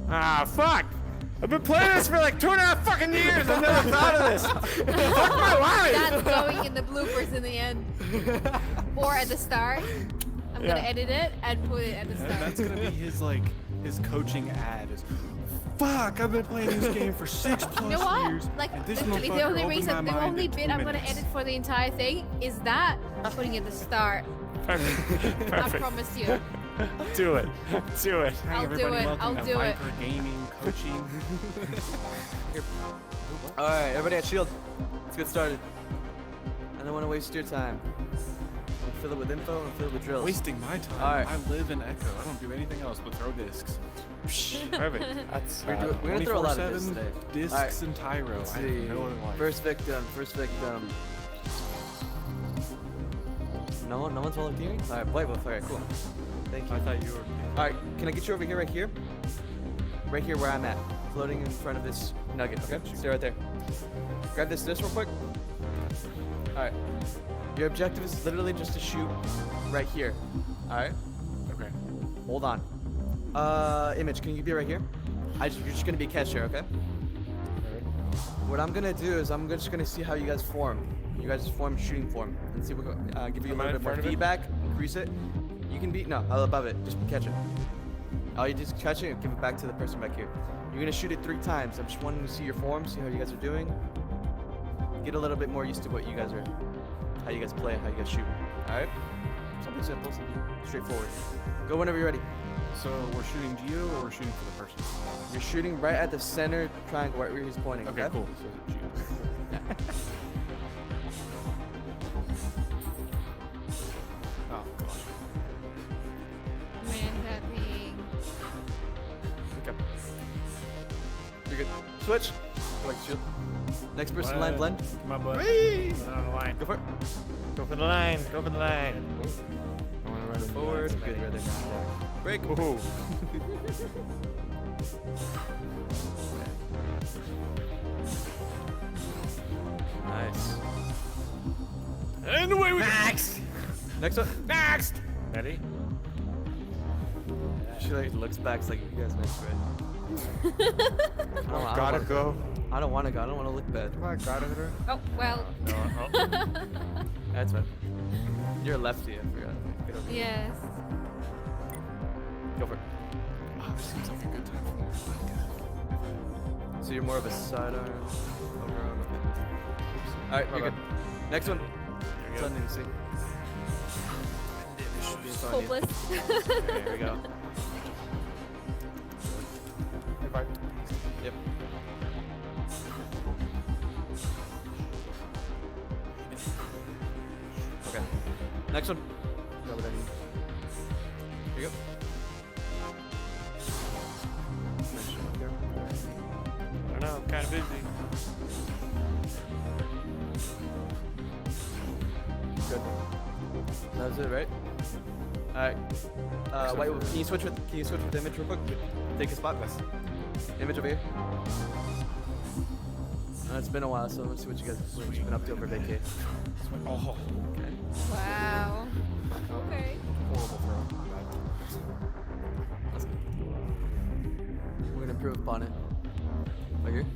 Ah, fuck! I've been playing this for like 2.5 fucking years. I've never thought of this. Fuck my life. That's going in the bloopers in the end. Or at the start. I'm gonna edit it and put it at the start. That's gonna be his his coaching ad. Is fuck! I've been playing this game for 6+ You know what? years. Like, and this literally, the motherfucker only opened reason, my the mind only in bit 2 I'm gonna minutes. edit for the entire thing is that I'm putting it at the start. Perfect. I Perfect. promise you. Do it. Do it. Hi, I'll do everybody, it. welcome I'll to do it. Viper Gaming Coaching. Alright, everybody at shield. Let's get started. I don't want to waste your time. I'll fill it with info and fill it with drills. Wasting my time. Alright. I live in Echo. I don't do anything else but throw discs. Perfect. That's We're gonna throw a lot of discs 24/7 today. discs Alright. and Tyro. Let's I see. have no other life. First victim. No one's volunteering? Alright, Blake Wolf. Alright, cool. Thank you. I thought you were. Alright, can I get you over here, right here? Right here where I'm at. Floating in front of this nugget, okay? Stay right there. Grab this real quick. Alright. Your objective is literally just to shoot right here. Alright? Okay. Hold on. Image, can you be right here? You're just gonna be catcher, okay? What I'm gonna do is I'm just gonna see how you guys form. You guys form shooting form. And see what give you a Am I little in bit more front of it? feedback, increase it. You can be above it, just catch it. Oh, you just catch it and give it back to the person back here. You're gonna shoot it 3 times. I'm just wanting to see your form, see how you guys are doing. Get a little bit more used to what you guys are, how you guys play, how you guys shoot. Alright? Something simple, something straightforward. Go whenever you're ready. So we're shooting Geo or we're shooting for the person? You're shooting right at the center triangle, right where he's pointing. Okay, cool. So Geo. Oh gosh. Man, that being. Okay. You're good. Switch. Go back to shield. Next person, line blend. Come on, bud. Whee! Put it on the line. Go for it. Go for the line. Go for the line. I want to run Forward. Good, right there. Break. Ooh. Nice. And away we go. Next one. Next. Ready? She looks back, it's like you guys next, right? Gotta go. I don't want to go. I don't want to look bad. Come on, gotta hit her. Oh, well. That's fine. You're a lefty. I forgot. Get over here. Yes. Go for it. Oh, this seems like a good time for more. So you're more of a sidearm. Overarm. Alright, you're good. Next one. It's on you, see. It's on you. Hopeless. There we go. Yep. Okay. Next one. Grab it in. Here you go. I don't know. I'm kind of busy. Good. That was it, right? Alright. Wait, can you switch with the image real quick? Take a spot. Image over here. It's been a while, so let's see what you've been up to over vacay. Oh, Okay. Wow. Okay. horrible throw. Let's go. We're gonna improve upon it. Right here.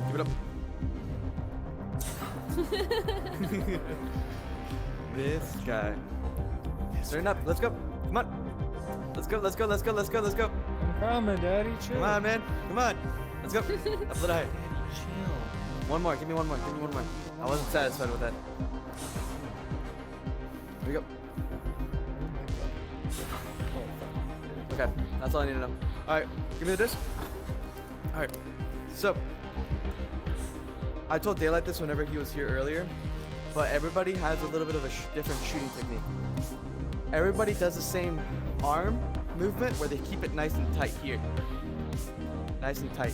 Give it up. This guy. Turn up. Let's go. Come on. Let's go. Let's go. Let's go. Let's go. Let's go. I'm coming, Daddy. Chill. Come on, man. Come on. Let's go. Up a little higher. One more. Give me one more. Give me one more. I wasn't satisfied with that. Here we go. Okay. That's all I need to know. Alright. Give me the disc. Alright. So. I told Daylight this whenever he was here earlier. But everybody has a little bit of a different shooting technique. Everybody does the same arm movement where they keep it nice and tight here. Nice and tight.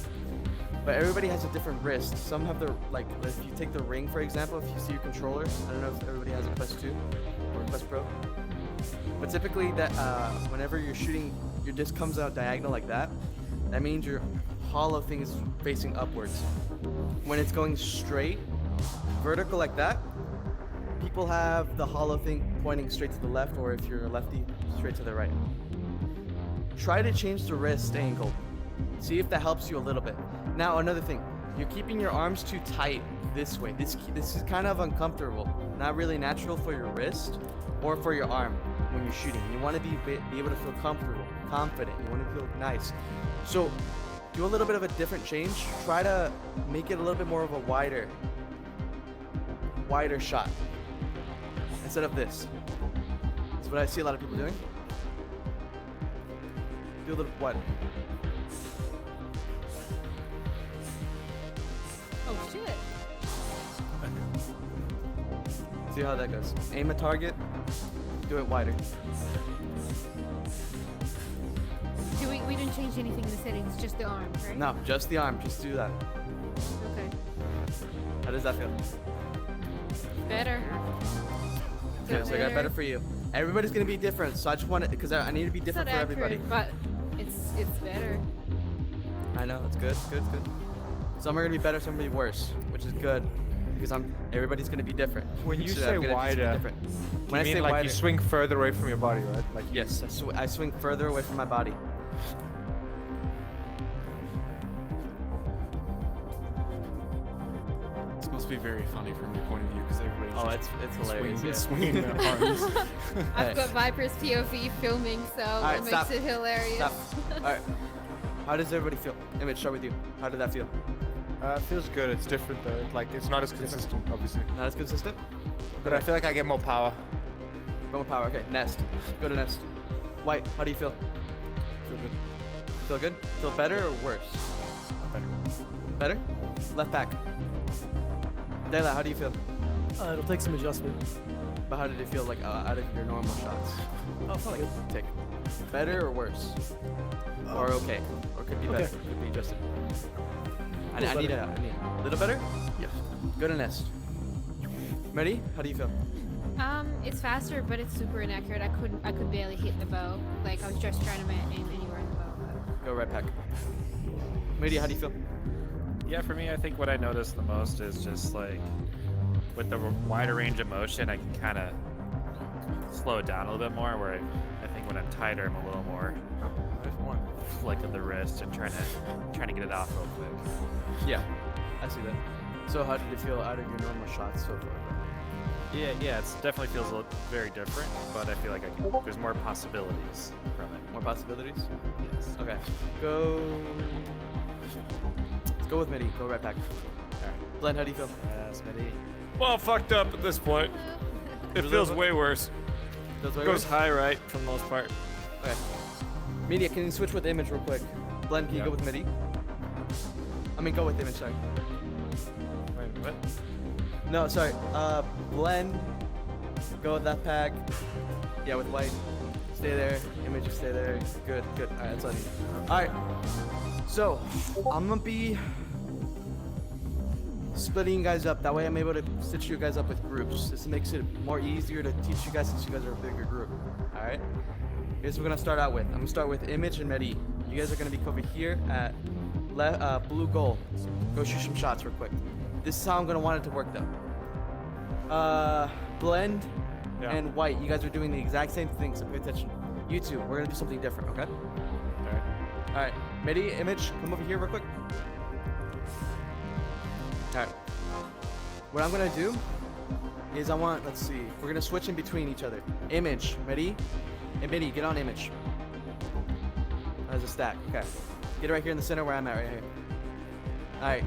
But everybody has a different wrist. Some have their, like, if you take the ring, for example, if you see your controller, I don't know if everybody has a Quest 2 or a Quest Pro. But typically, that whenever you're shooting, your disc comes out diagonal like that. That means your hollow thing is facing upwards. When it's going straight, vertical like that, people have the hollow thing pointing straight to the left, or if you're a lefty, straight to the right. try to change the wrist angle. See if that helps you a little bit. Now, another thing, you're keeping your arms too tight this way. This is kind of uncomfortable. Not really natural for your wrist or for your arm when you're shooting. You want to be able to feel comfortable, confident. You want to feel nice. So do a little bit of a different change. Try to make it a little bit more of a wider shot instead of this. That's what I see a lot of people doing. Do a little wider. Oh shit. See how that goes. Aim a target, do it wider. We didn't change anything in the settings, just the arm, right? No, just the arm, just do that. Okay. How does that feel? Better. Okay, so I got better for you. Everybody's gonna be different, so I just want it because I need to be It's different not for accurate, everybody. but it's better. I know, it's good, good, good. Some are gonna be better, some are gonna be worse, which is good because everybody's gonna be different. When you So say I'm gonna just be wider, different. You When I mean say like wider, you swing further away from your body, right? Like yes, I swing further away from my body. This must be very funny from your point of view because everybody's Oh, just it's hilarious. Yeah. swinging their arms. I've got Viper's POV filming, so Alright, it makes stop. it hilarious. Stop. All right. How does everybody feel? Image, start with you. How did that feel? It feels good. It's different though. Like it's not as consistent, obviously. Not as consistent? But I feel like I get more power. More power. Okay, Nest. Go to Nest. White, how do you feel? Feel good. Feel good? Feel better or worse? Better. Better? Left back. Dayla, how do you feel? It'll take some adjustment. But how did it feel like out of your normal shots? Oh, felt good. Tick. Better or worse? Or okay? Or could be better. Okay. Could be adjusted. I Little need better. a little better? Yes. Go to Nest. Ready? How do you feel? It's faster, but it's super inaccurate. I could barely hit the bow. Like I was just trying to aim anywhere in the bow. Go right back. Media, how do you feel? Yeah, for me, I think what I noticed the most is just like with the wider range of motion, I can kind of slow it down a little bit more. Where I think when I'm tighter, I'm a little more flick of the wrist and trying to get it off real quick. Yeah, I see that. So how did it feel out of your normal shots so far? Yeah, it definitely feels very different, but I feel like there's more possibilities from it. More possibilities? Yes. Okay. Let's go with Midi. Go right back. Alright. Glenn, how do you feel? Yes, Midi. Well, fucked up at this point. It feels way worse. Feels way Goes worse? high right for the most part. Okay. Media, can you switch with image real quick? Glenn, can you go with Midi? I mean, go with image, sorry. Wait, what? No, sorry. Blend. Go with that pack. Yeah, with white. Stay there. Image, just stay there. Good, good. Alright, that's all I need. Alright. So, I'm gonna be splitting you guys up. That way I'm able to stitch you guys up with groups. This makes it more easier to teach you guys since you guys are a bigger group. Alright? Here's what we're gonna start out with. I'm gonna start with Image and Medi. You guys are gonna be over here at blue goal. Go shoot some shots real quick. This is how I'm gonna want it to work though. Blend Yeah. and white. You guys are doing the exact same thing, so pay attention. You two, we're gonna do something different, okay? Alright. Alright, Medi, Image, come over here real quick. Alright. What I'm gonna do is let's see, we're gonna switch in between each other. Image, Medi, and Medi, get on Image. As a stack, okay. Get it right here in the center where I'm at right here. Alright.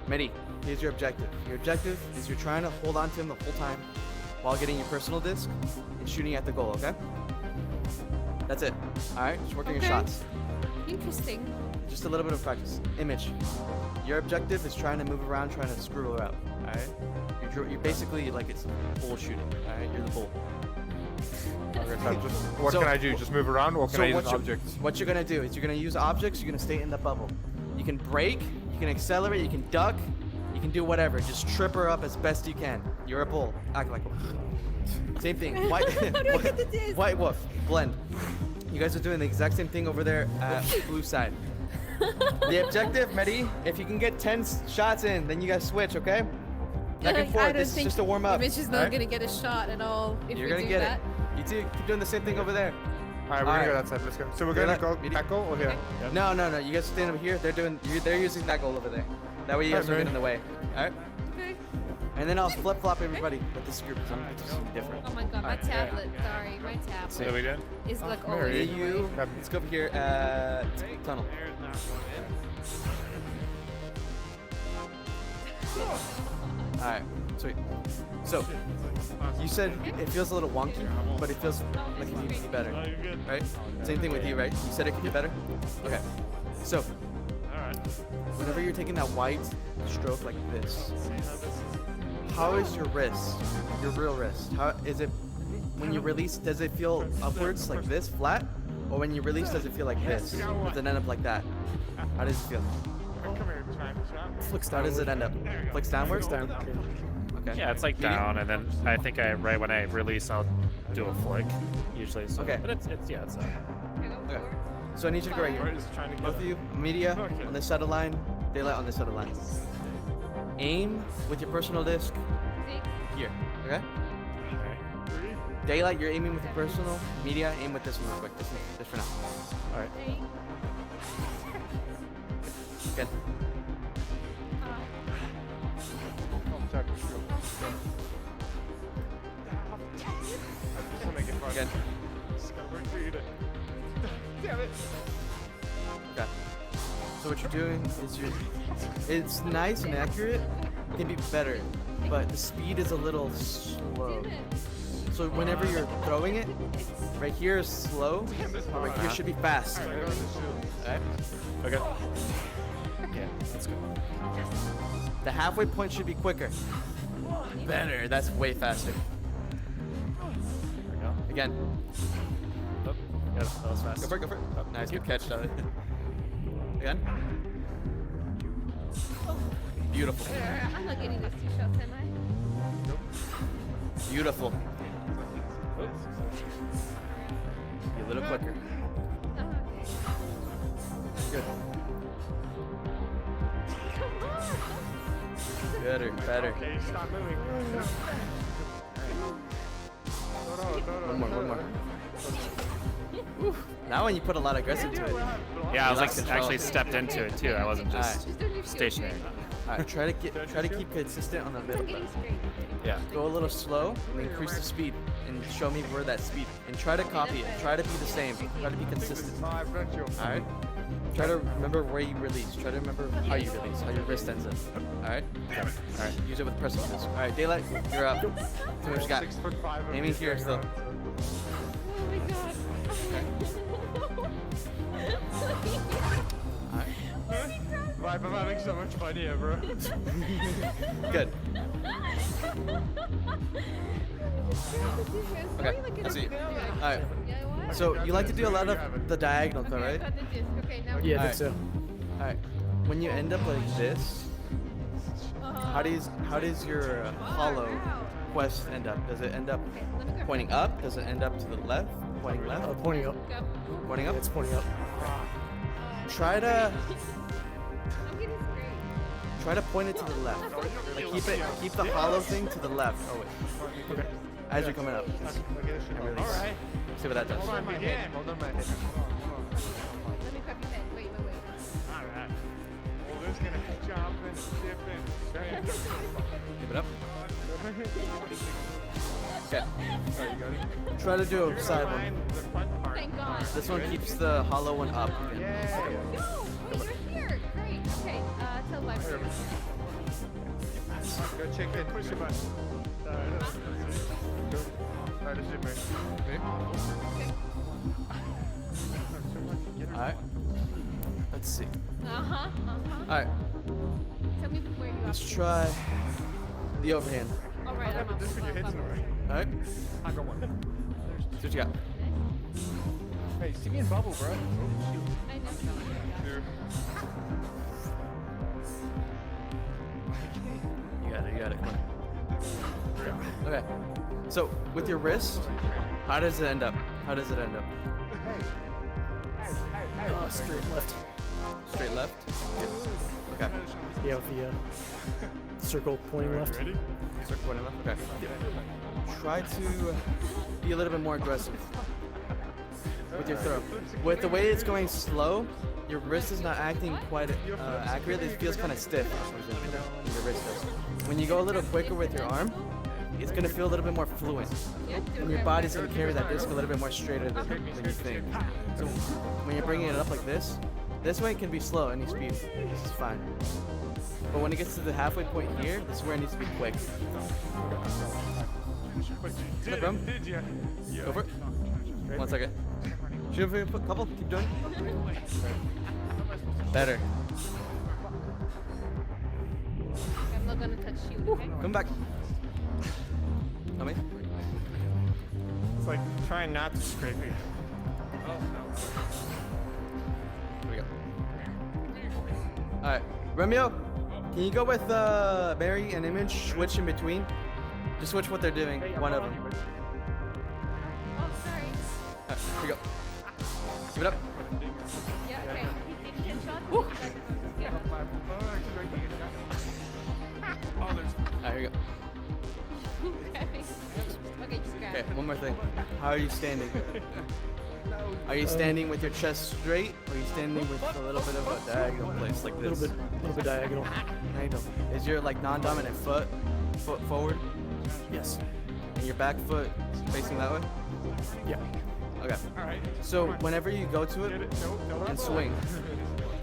Medi, here's your objective. Your objective is you're trying to hold on to him the whole time while getting your personal disc and shooting at the goal, okay? That's it. Alright, just working your Okay. shots. Interesting. Just a little bit of practice. Image. Your objective is trying to move around, trying to screw her out. Alright? You're basically like it's bull shooting. Alright? You're the bull. Okay, so what So- can I do? Just move around, or can I use what objects? What you're gonna do is you're gonna use objects, you're gonna stay in the bubble. You can brake, you can accelerate, you can duck, you can do whatever. Just trip her up as best you can. You're a bull. Act like one. Same thing. White, How do I get the disc? White wolf. Blend. You guys are doing the exact same thing over there at blue side. The objective, Medi, if you can get 10 shots in, then you guys switch, okay? Back and I forth. don't This is think just a warm up. Image is not gonna get a shot at all if You're we gonna do get that. it. You two keep doing the same thing over there. Alright, we're gonna go that side. Let's go. So we're gonna go that goal or here? Yeah. No, no, no. You guys stand over here. They're using that goal over there. That way you guys don't get in the way. All right. Okay. And then I'll flip flop everybody with this group. It's different. Oh my god, my tablet. Sorry, my tablet. So we did? Is like Mary, always. You. Let's go over here at tunnel. All right. Sweet. So you said it feels a little wonky, but it feels like it needs to be better, right? Same thing with you, right? You said it could be better. Okay. So whenever you're taking that white stroke like this, how is your wrist, your real wrist? How is it when you release? Does it feel upwards like this, flat, or when you release, does it feel like this? Does it end up like that? How does it feel? Flicks How does it end up? Flicks downwards? Down. Okay. Yeah, it's like down, and then I think right when I release, I'll do a flick usually. So, Okay. But it's Can I go Okay. forward? So I need you to go right here. Both of you, media on this side of the line, daylight on this side of the line. Aim with your personal disc See? here, okay? Daylight, you're aiming with your personal. Media, aim with this one real quick. This for now. All right. Hey. Good. Good. Okay. So what you're doing is it's nice and accurate. It can be better, but the speed is a little slow. So whenever you're throwing it, right here is slow, but right here should be fast. Alright? Okay. Yeah, let's go. The halfway point should be quicker. Better. That's way faster. There we go. Again. Oh, yeah, that was fast. Go for it, go for it. Oh, Nice, thank you. good catch, David. Again. Beautiful. I'm not getting those 2 shots, am I? Beautiful. Be a little quicker. Oh, okay. Good. Come on! Better, better. Okay, stop moving. One more. Now when you put a lot of aggressive to it. Yeah, I was Relax like control. actually stepped into it too. I wasn't just Just don't do stationary. Alright, try to keep consistent on the middle. I'm getting straight. Yeah. Go a little slow and increase the speed and show me where that speed and try to copy it. Try to be the same. Try to be consistent. Alright? Try to remember where you release. Try to remember how you release, how your wrist ends up. Alright? Alright, use it with pressing this. Alright, Daylight, you're up. See what you got. Aiming here still. Oh my god. Alright. Vibe, I'm having so much fun here, bro. Good. Okay, Okay, I see you. Alright. Yeah, what? So you like to do a lot of the diagonal cut, Okay, I right? got the disc. Okay, now Yeah, I Alright. think so. Alright. When you end up like this, how does your hollow quest end up? Does it end up Okay, let me go. pointing up? Does it end up to the left? Pointing left? Pointing up. Go. Pointing Yeah, up? it's pointing up. Try to I'm getting straight. try to point it to the left. Like keep the hollow thing to the left. Oh wait. Okay. As you're coming up. And release. Alright. See what that does. Hold on my head. Hold on my head. Let me grab your head. Wait. Alright. Well, this gonna be jumping, dipping. Keep it up. Okay. Alright, you got it? Try to do a side one. Find the front part. Thank God. This one keeps the hollow one up. Yeah. No, wait, you're here. Great. Okay, tell the vibrator. Go check it. Push the button. Go. Try to zip it. Okay. Alright. Let's see. Uh-huh. Alright. Tell me where you are. Let's try the overhand. All right, I'm This one you're hitting already. Alright. I got one. See what you got. Hey, see me in bubble, bro. I know. You got it. Come on. Okay. So with your wrist, how does it end up? Straight left. Straight left? Okay. Yeah, with the circle pointing left. Ready? Start pointing left? Okay. Try to be a little bit more aggressive. with your throw. With the way it's going slow, your wrist is not acting quite accurate. It feels kind of stiff. Your wrist does. When you go a little quicker with your arm, it's gonna feel a little bit more fluent, and your body's gonna carry that disc a little bit more straighter than you think. So when you're bringing it up like this way it can be slow any speed. This is fine. But when it gets to the halfway point here, this is where it needs to be quick. No problem. Go for it. 1 second. Shoot him for a couple. Keep doing. Better. I'm not gonna touch you, okay? Come back. Come in. It's like trying not to scrape you. Here we go. Alright. Romeo, can you go with Mary and Image? Switch in between. Just switch what they're doing. One of them. Oh, sorry. Alright, here we go. Give it up. Yeah, okay. He can shot. Yeah. Alright, here we go. Okay, just grab Okay, it. one more thing. How are you standing? Are you standing with your chest straight, or are you standing with a little bit of a diagonal place like A this? little bit diagonal. Diagonal. Is your like non-dominant foot forward, Yes. and your back foot facing that way? Yeah. Okay. So whenever you go to it and swing,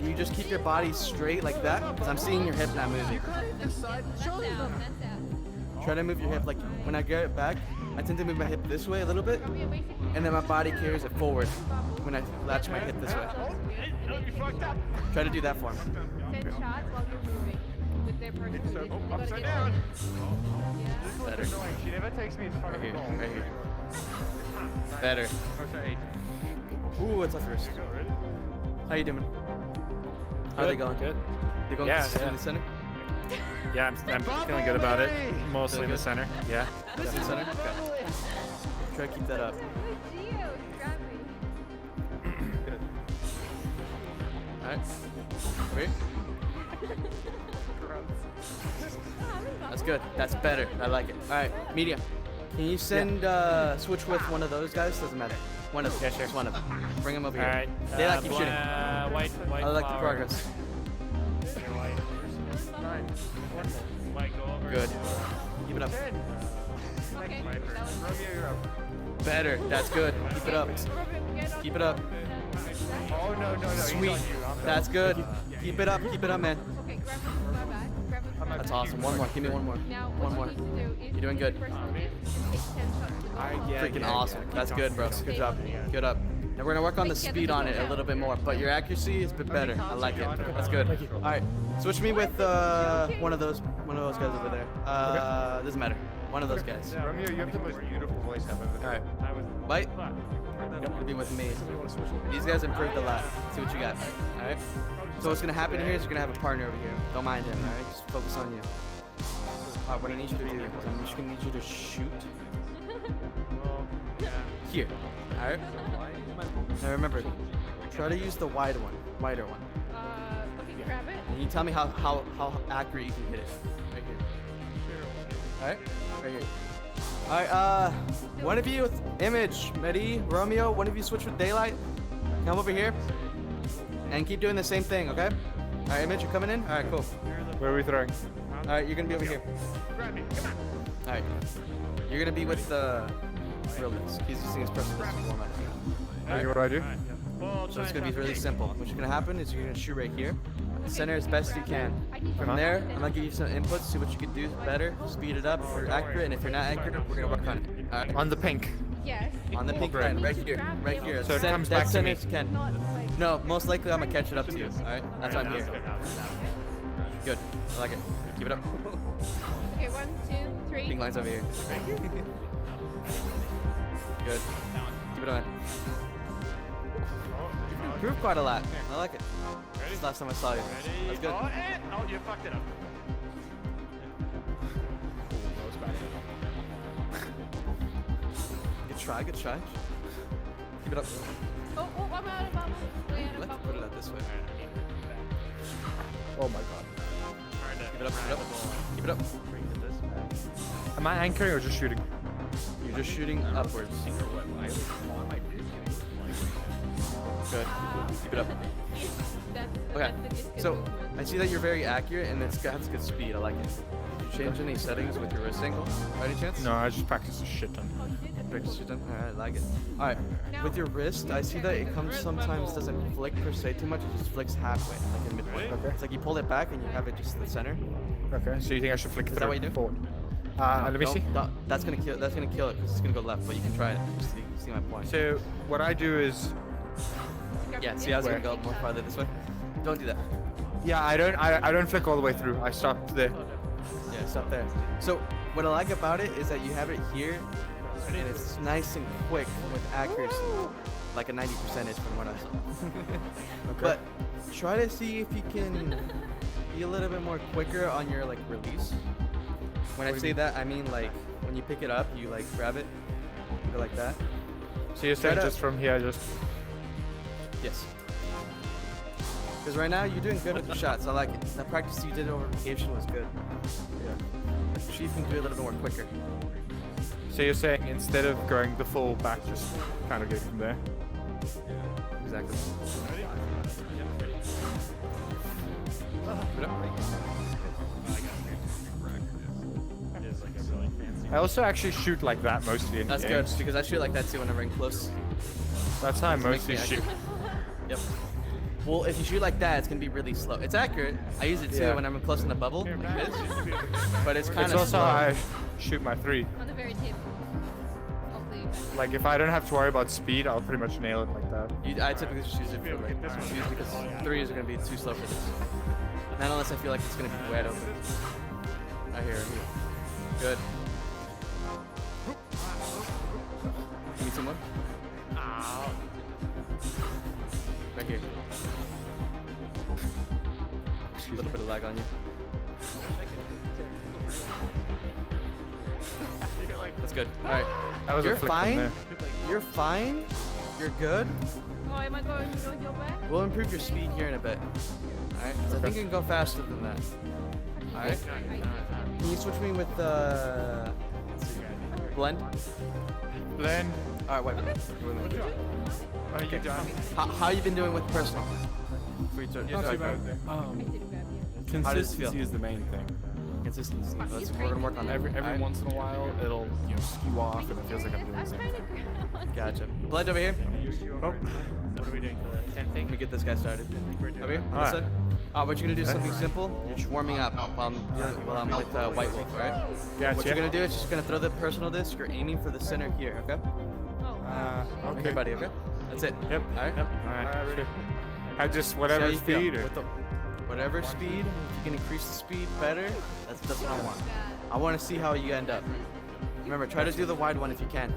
do you just keep your body straight like that? Because I'm seeing your hip not moving. That's down, that's out. Try to move your hip like when I get it back, I tend to move my hip this way a little bit, and then my body carries it forward when I latch my hip this way. Try to do that for me. 10 shots while you're moving with their person. You gotta Upside get down. on. Yeah. Better. She never takes me as far Right as here, the goal. right here. Better. Ooh, it's a first. How you doing? How they going? Good. They going Yeah, to yeah. the center? Yeah, I'm feeling good about it. Mostly in the good? center. Yeah. Is that the center? Okay. Try to keep that up. Good Gio, grab me. Alright. Wait. That's good. That's better. I like it. Alright, media. Can you send switch with one of those guys? Doesn't matter. One of them. Yeah, sure. Just one of them. Bring them over All here. right. They like keep shooting. White I like the flower. progress. White, go over. Good. Keep it up. Okay, that was Better. That's good. Keep it up. Keep it up. Oh, no, no, no. Sweet. That's good. Keep it up. Keep it up, man. Okay, grab him from my back. Grab him from my That's back. awesome. One more. Give me one more. Now, One more. what you need to do is You're doing good. the person is and take 10 shots to go. Freaking awesome. That's good, bro. Good job. Good up. And we're gonna work on the speed on it a little bit more, but your accuracy is a bit better. I like it. That's good. All right, switch me with one of those guys over there. Doesn't matter. One of those guys. Romeo, you have the most beautiful voice ever. All right, bite. You're gonna be with me. These guys improved a lot. See what you got. All right. So what's gonna happen here is you're gonna have a partner over here. Don't mind him. All right. Just focus on you. All right. What I need you to do is I'm just gonna need you to shoot here. All right. Now remember, try to use the wider one. Okay, grab it. And you tell me how accurate you can hit it. Right here. Alright? Right here. Alright, one of you with Image, Medi, Romeo, one of you switch with Daylight. Come over here. And keep doing the same thing, okay? Alright, Image, you're coming in? Alright, cool. Where are we throwing? Alright, you're gonna be over here. Alright. You're gonna be with Realness. He's using his personal format. What do I do? So it's gonna be really simple. What's gonna happen is you're gonna shoot right here, center as best you can. From there, I'm gonna give you some inputs, see what you can do better, speed it up if you're accurate, and if you're not accurate, we're gonna work on it. Alright? On the pink. Yes. On the pink pen, right here, right here. So it Center- comes dead back to center me. as you can. Not like. No, most likely I'm gonna catch it up to you. Alright? That's why I'm here. Good. I like it. Keep it up. Okay, 1, 2, 3. Pink lines over here. Good. Keep it on. You've improved quite a lot. I like it. This is the last time I saw you. That's good. Oh, you fucked it up. Good try, good try. Keep it up. Oh, I'm out of bubbles. Way out of Let's put it bubbles. out this way. Oh my god. Keep it up, keep it up. Keep it up. Am I anchoring or just shooting? You're just shooting upwards. Good. Keep it up. That's Okay. that's a good So movement. I see that you're very accurate and it's got good speed. I like it. Did you change any settings with your wrist angle by any chance? No, I just practice a shit ton. Practice your thumb? Alright, I like it. Alright, with your wrist, I see that it comes sometimes doesn't flick per se too much, it just flicks halfway, like in midway. Okay. It's like you pull it back and you have it just in the center. Okay, so you think I should flick Is it that what you do? forward? No, Let me no, see. no, that's gonna kill it because it's gonna go left, but you can try it. Just see my point. So what I do is, Yeah, see how it's gonna Where? go more farther this way? Don't do that. yeah, I don't flick all the way through. I stop there. Yeah, stop there. So what I like about it is that you have it here, and it's nice and quick with accuracy, like a 90% from what I saw. But try to see if you can be a little bit more quicker on your like release. When I say that, I mean like when you pick it up, you like grab it, go like that. So you're saying Try to- just from here, just Yes. Because right now you're doing good with the shots. I like it. The practice you did over vacation was good. Yeah. See if you can do it a little bit more quicker. so you're saying instead of going the full back, just kind of get from there. Exactly. Put it up. I also actually shoot like that mostly in That's good games. because I shoot like that too whenever I'm close. That's how I Makes me mostly shoot. Yep. Well, if you shoot like that, it's gonna be really slow. It's accurate. I use it too Yeah. when I'm close in the bubble, like this. But it's kind It's of also slow. how I shoot my 3. On the very tip. Hopefully. Like if I don't have to worry about speed, I'll pretty much nail it like that. I typically just use it for like just use because 3s are gonna be too slow for this. Not unless I feel like it's gonna be wet open. I hear it. Good. Give me some more. Right here. A little bit of lag on you. That's good. All right. That was You're a flick from fine. there. You're fine. You're good. Oh, am I going to go back? We'll improve your speed here in a bit. Alright? I think you can go faster than that. Alright? Can you switch me with blend? Blend. Alright, wait. Are you done? How you been doing with personal? Free turn. Not too bad. I did grab you. How does it feel? Consistency is the main thing. Consistency. We're gonna work on that. Every once in a while, it'll skew off, and it feels like I'm doing the same kind thing. of Gotcha. Blend over here. Oh. What are we doing? Let me get this guy started. Over here. Alright. This side. What you're gonna do is something simple. You're just warming up while I'm with White Wolf, alright? Gotcha. What you're gonna do is just gonna throw the personal disc. You're aiming for the center here, okay? Oh. Okay, buddy. Okay. That's it. Yep. Alright. Yep. Alright. Sure. I just See whatever how you feel speed or with the- whatever speed. If you can increase the speed better, that's what I want. I want to see how you end up. Remember, try to do the wide one if you can.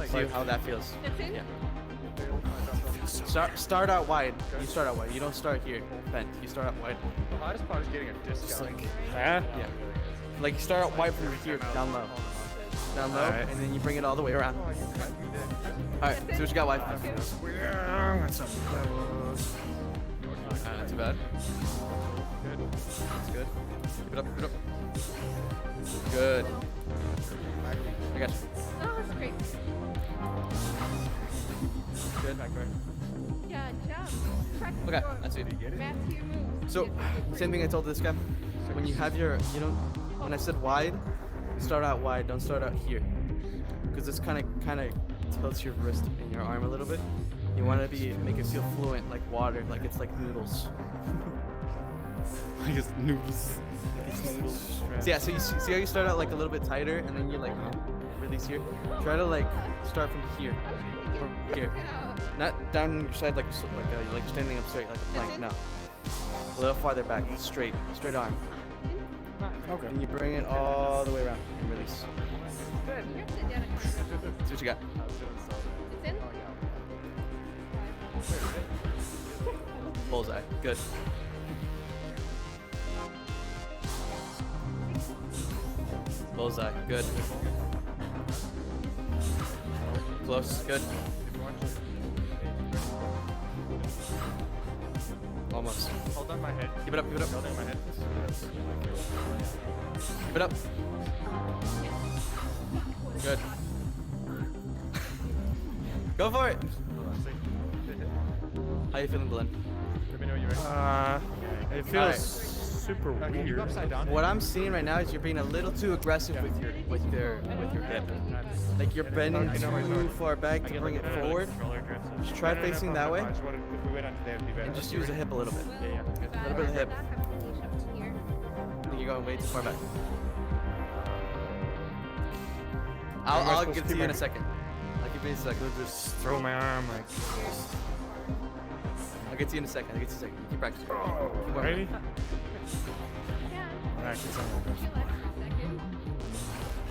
See how that feels. That's it? Yeah. Start out wide. You start out wide. You don't start here bent. You start out wide. The hardest part is getting a disc Just like Huh? yeah. Like you start out wide from here down low. Down low, Alright. and then you bring it all the way around. Alright, see what you got wide. Not too bad. That's good. Keep it up, keep it up. Good. I got you. Oh, that's great. Good. Yeah, jump. Practice Okay, your that's it. master moves. So, same thing I told this guy. When you have your, when I said wide, start out wide. Don't start out here, because this kind of tilts your wrist and your arm a little bit. You want to make it feel fluent, like water, like it's like noodles. Like it's noodles. It's noodles. So yeah, so you see how you start out like a little bit tighter, and then you like release here. Try to like start from here, or here, not down your side like like standing up straight like a plank. No, a little farther back, straight arm. Okay. And you bring it all the way around and release. You have to sit down and See what you got. it's in. Bullseye. Good. Bullseye. Good. Close. Good. Almost. Hold on my head. Keep it up. Keep it up. Holding my head. Keep it up. Good. Go for it. How you feeling, Glenn? Let me know when you're ready. It feels Alright. super Can you weird. go upside down? What I'm seeing right now is you're being a little too aggressive with your hip. Like you're bending too far back to bring it forward. Just try facing that way If we went onto there, it'd be better. and just use the hip a little bit. Yeah. A little bit of the hip. Back have to finish up to here. I think you're going way too far back. Am I I'll supposed give to it to you in a keep second. I'll give you in a second. Just throw my arm like. I'll get to you in a second. I'll get to you in a second. Keep practicing. Keep working. Ready? Yeah. Actually, something like this. Relax for a second.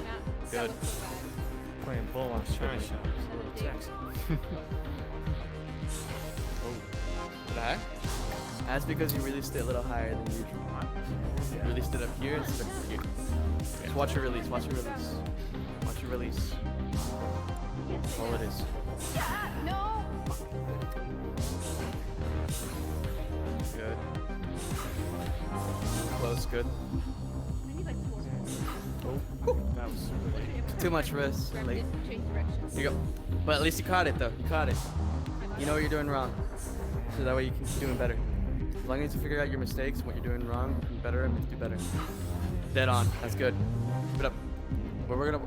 Now, Good. that looks so bad. Playing bull on China shop. Did I? That's because you released it a little higher than usual. You released it up here instead of here. Just watch your release. Watch your release. Watch your release. All it is. No! Good. Close. Good. I need like 4 That was super late. Too much risk. Late. Change directions. Here you go. But at least you caught it though. You caught it. You know what you're doing wrong. So that way you can keep doing better. As long as you figure out your mistakes and what you're doing wrong, you can be better and do better. Dead on. That's good. Keep it up. Well, we're gonna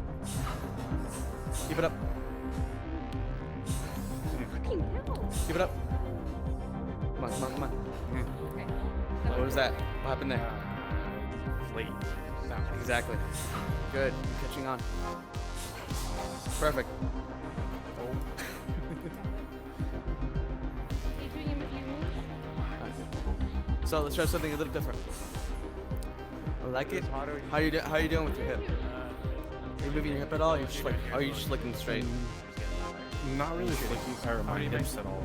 keep it up. Fucking hell. Keep it up. Come on, come on, come on. Okay. What was that? What happened there? Late. Exactly. Good. You're catching on. Perfect. Keep doing a few moves. So let's try something a little different. I like it. How you doing with your hip? Are you moving your hip at all? You're just like, are you just looking straight? Not really flicking or my hips at all.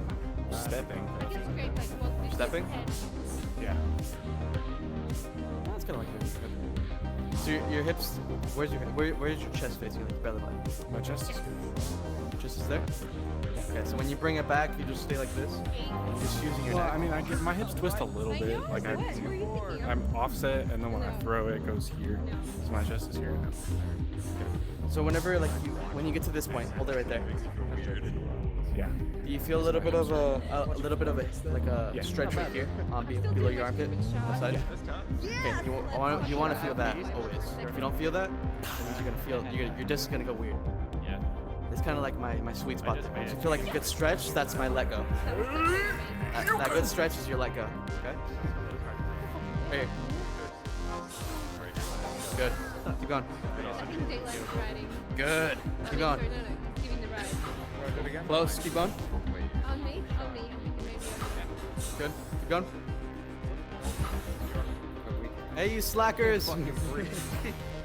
Stepping. It's great, like, well, this Stepping? head. Yeah. That's kind of like it. So your hips, where's your chest facing? Like your belly button? My chest is good. Just is there? Okay, so when you bring it back, you just stay like this. You're just using your Well, neck. I mean, my hips twist a little I bit. know, Like what were you thinking? I'm offset, and then when I throw it, it goes here. So my chest is here now. So whenever when you get to this point, hold it right there. Yeah. Do you feel a little bit of a Yeah. stretch right here, below your armpit, on the side? Okay, you want to feel that always. If you don't feel that, that means you're gonna feel your disc is gonna go weird. Yeah. It's kind of like my sweet spot. Once you feel like a good stretch, that's my let go. That good stretch is your let go. Okay. Right here. Good. Keep going. Fucking daylight riding. Good. Keep going. Sorry, no, giving the ride. Close. Keep going. On me? On me. I'm thinking maybe Good. Keep going. Hey, you slackers! Come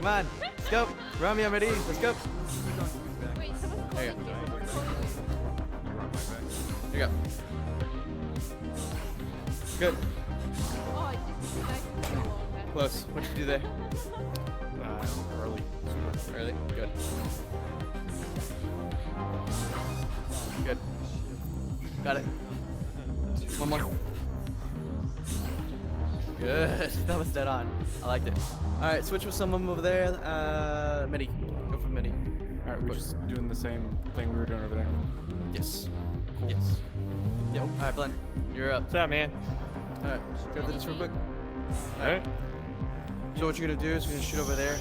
on, let's go. Rami, I'm ready. Let's go. Wait, someone's There you calling go. you. Here you go. Good. Oh, I just back so long. That's Close. What'd you do there? Early. Early. Good. Good. Got it. One more. Good. That was dead on. I liked it. All right, switch with someone over there. Midi. Go for Midi. Alright, we're just doing the same thing we were doing over there. Yes. Yes. Yep. All right, Glenn. You're up. What's up, man? All right. Go to this real quick. Alright. So what you're gonna do is you're gonna shoot over there.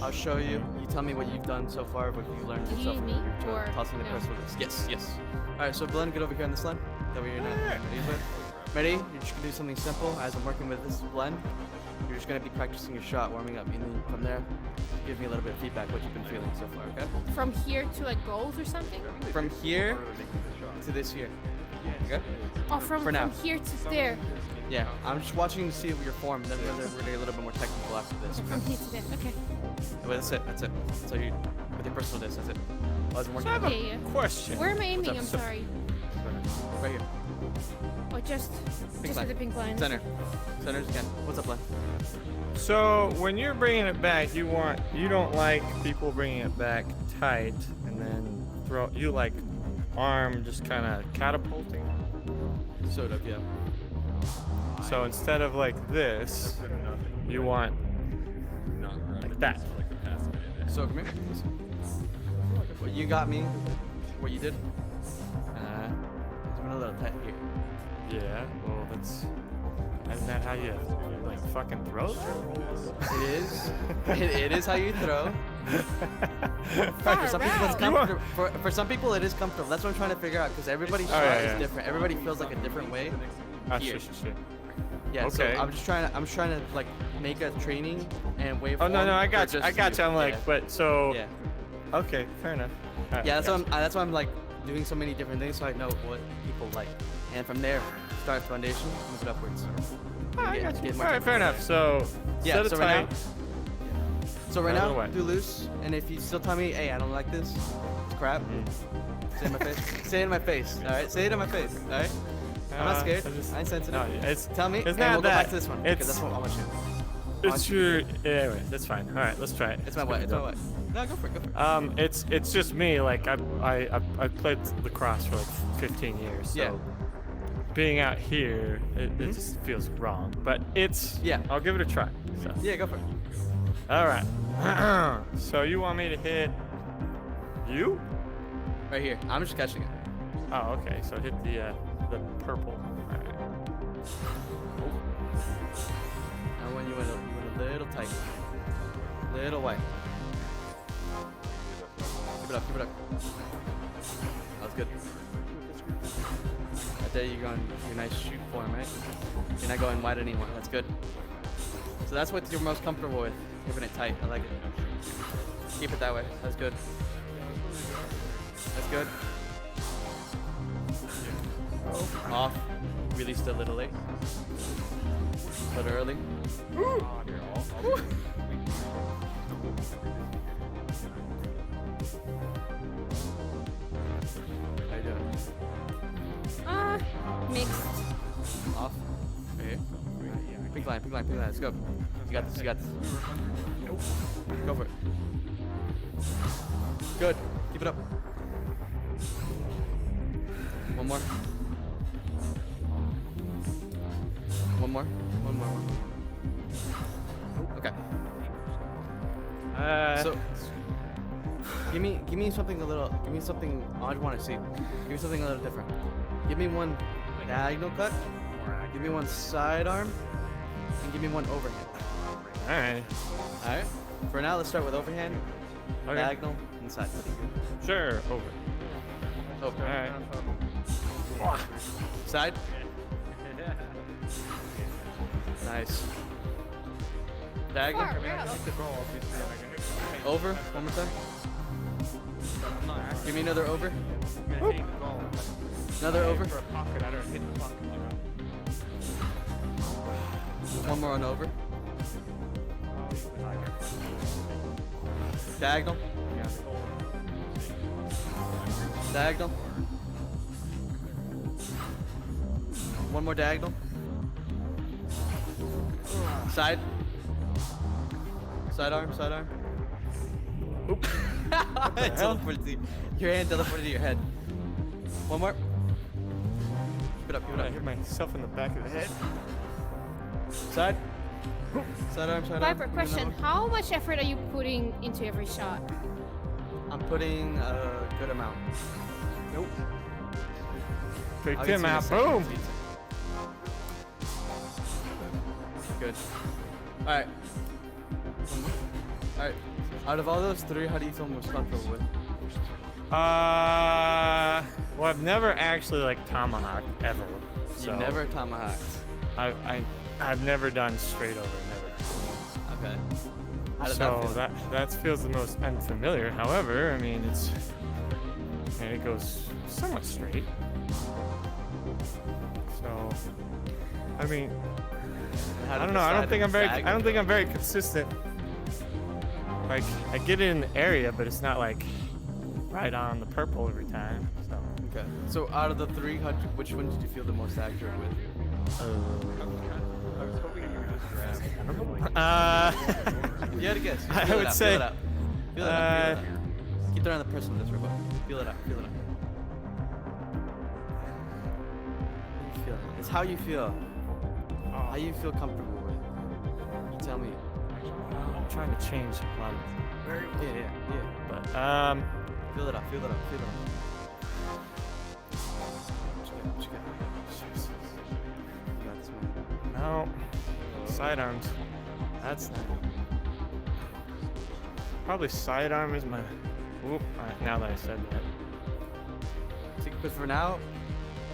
I'll show you. You tell me what you've done so far, what you've learned You yourself. need me, or tossing the no? press with this. Yes, yes. All right, so Glenn, get over here on this line. That way you're not. Ready? You're just gonna do something simple. As I'm working with this blend, you're just gonna be practicing your shot, warming up, and then from there, give me a little bit of feedback what you've been feeling so far. Okay? From here to like goals or something? From here to this here. Okay? Oh, from now. here to there. Yeah. I'm just watching to see your form. Then we're gonna get a little bit more technical after this. From here to there. Okay. Well, that's it. That's it. So you, with your personal disc, that's it. As I'm working. I have Yeah, a yeah. question. Where am I aiming? up? I'm sorry. Right here. Oh, just line. at the pink line. Center. Center again. What's up, Len? So when you're bringing it back, you don't like people bringing it back tight and then you like arm just kind of catapulting. Sort of, yeah. So instead of like this, you want like that. So come here. Listen. What you got me, what you did, it's been a little tight here. Yeah. Well, isn't that how you like fucking throw? It is. It is how you throw. For some people, it's comfortable. For some people, it is comfortable. That's what I'm trying to figure out because everybody's shot is different. Everybody feels like a different way. Here. Shit. Yeah. Okay. So I'm trying to like make a training and wave. Oh no, I got you. I got you. I'm like, yeah. but so. Yeah. Okay, fair enough. All right, Yeah, gotcha. that's why I'm like doing so many different things so I know what people like, and from there, start foundation, move it upwards. Oh, I Get- got get you. more All right, fair enough. So Yeah. set it So right tight. now. So right Out of now, the way. do loose, and if you still tell me, hey, I don't like this, it's crap. Say it in my face. Say it in my face. All right. Say it in my face. All right. I'm not scared. I ain't sensitive. No, it's Tell me, it's and not we'll go back that. to this one It's because that's what I want you. it's your anyway. That's fine. All right, let's try it. It's my way. It's my way. No, go for it. Go for it. It's just me. Like I played lacrosse for like 15 years. So Yeah. being out here, it just feels wrong. But it's Yeah. I'll give it a try. So. Yeah, go for it. All right. So you want me to hit you? Right here. I'm just catching it. Oh, okay. So hit the purple. All right. And when you went a little tight, little white. Keep it up. Keep it up. That was good. Right there, you're going your nice shoot form, right? You're not going wide anymore. That's good. So that's what you're most comfortable with. Keeping it tight. I like it. Keep it that way. That's good. That's good. Off. Released a little late. A little early. How you doing? Mixed. Off. Right here. Pink line, pink line, pink line. Let's go. You got this, you got this. Go for it. Good. Keep it up. One more. One more. One more. Okay. So, give me something a little. Give me something. I want to see. Give me something a little different. Give me one diagonal cut. Give me one sidearm. And give me one overhand. All right. All right. For now, let's start with overhand, Okay. diagonal, and side. Sure. Over. Over. All right. Side. Nice. Diagonal. Far out. Over. One more time. Give me another over. Another over. One more on over. Diagonal. Diagonal. One more diagonal. Side. Sidearm, sidearm. Oop. It teleported to you. Your hand teleported to your head. One more. Keep it up, keep it I up. hit myself in the back of the head. Side. Sidearm, sidearm. Viper, Give me question. another How much effort are you putting into every shot? one. I'm putting a good amount. Nope. Picked I'll get him to you in a out. second. Boom. Good. Alright. Alright. Out of all those three, how do you feel most comfortable with? Well, I've never actually like tomahawk ever. So You never tomahawked. I've never done straight over. Never. Okay. How does So that feel? that feels the most unfamiliar. However, I mean it goes somewhat straight. So I mean How I did don't the know. I don't side think and I'm very. diagonal I don't think feel? I'm very consistent. Like I get it in the area, but it's not like right on the purple every time. So. Okay. So out of the three, which one did you feel the most accurate with? You had to guess. I Feel it would out, say, Feel it out. Feel it out. Feel it out. Keep throwing the person this robot. Feel it out. Feel it out. Feel it. It's how you feel. How you feel comfortable with. You tell me. I'm trying to change a lot of, Yeah. but Feel it out. Feel it out. Feel it out. What you got? What you got? No. Sidearms. That's not. Probably sidearm is my. Oop. Now that I said that. Because for now,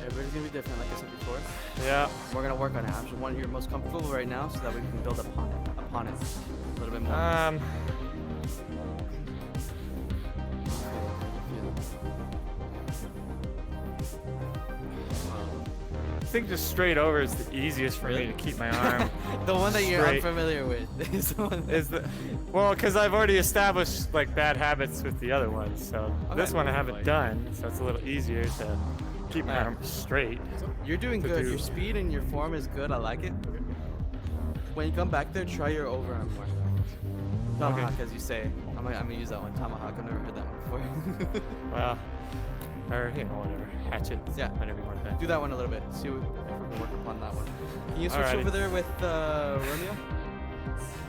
everybody's gonna be different, like I said before. Yeah. We're gonna work on it. I'm just one you're most comfortable right now, so that we can build upon it a little bit more. I think just straight over is the easiest for me to keep my arm. The one that you're straight. unfamiliar with is the one. Is the well, because I've already established like bad habits with the other ones, so this one I haven't done, so it's a little easier to keep my arm straight. You're doing to good. do. Your speed and your form is good. I like it. When you come back there, try your overarm more. Tomahawk, as you say. I'm gonna use that one. Tomahawk. I've never heard that one before. Well, or you know whatever, hatchet. Yeah. Whatever you want to Do that one a little bit. See if we can work upon that one. Can you switch Alrighty. over there with Romeo?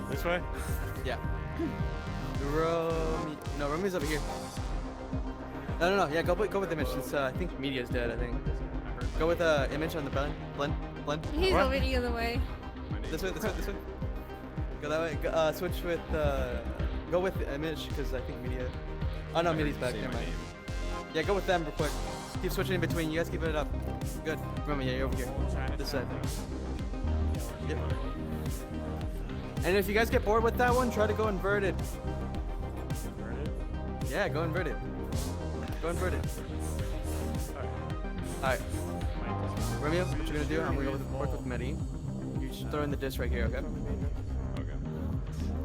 This way. Yeah. No, Romeo's over here. No. Yeah, go with Image since I think Media's dead. I think. Go with Image on the blend. He's What? already the other way. This way. Go that way. Switch with. Go with Image because I think Media. Oh no, Media's back. Never mind. Yeah, go with them real quick. Keep switching in between. You guys keep it up. Good. Remember, yeah, you're over here. This side. Yep. And if you guys get bored with that one, try to go inverted. Yeah, go inverted. Go inverted. Alright. Romeo, what you're gonna do, I'm gonna go work with Medi. You should throw in the disc right here, okay? Okay.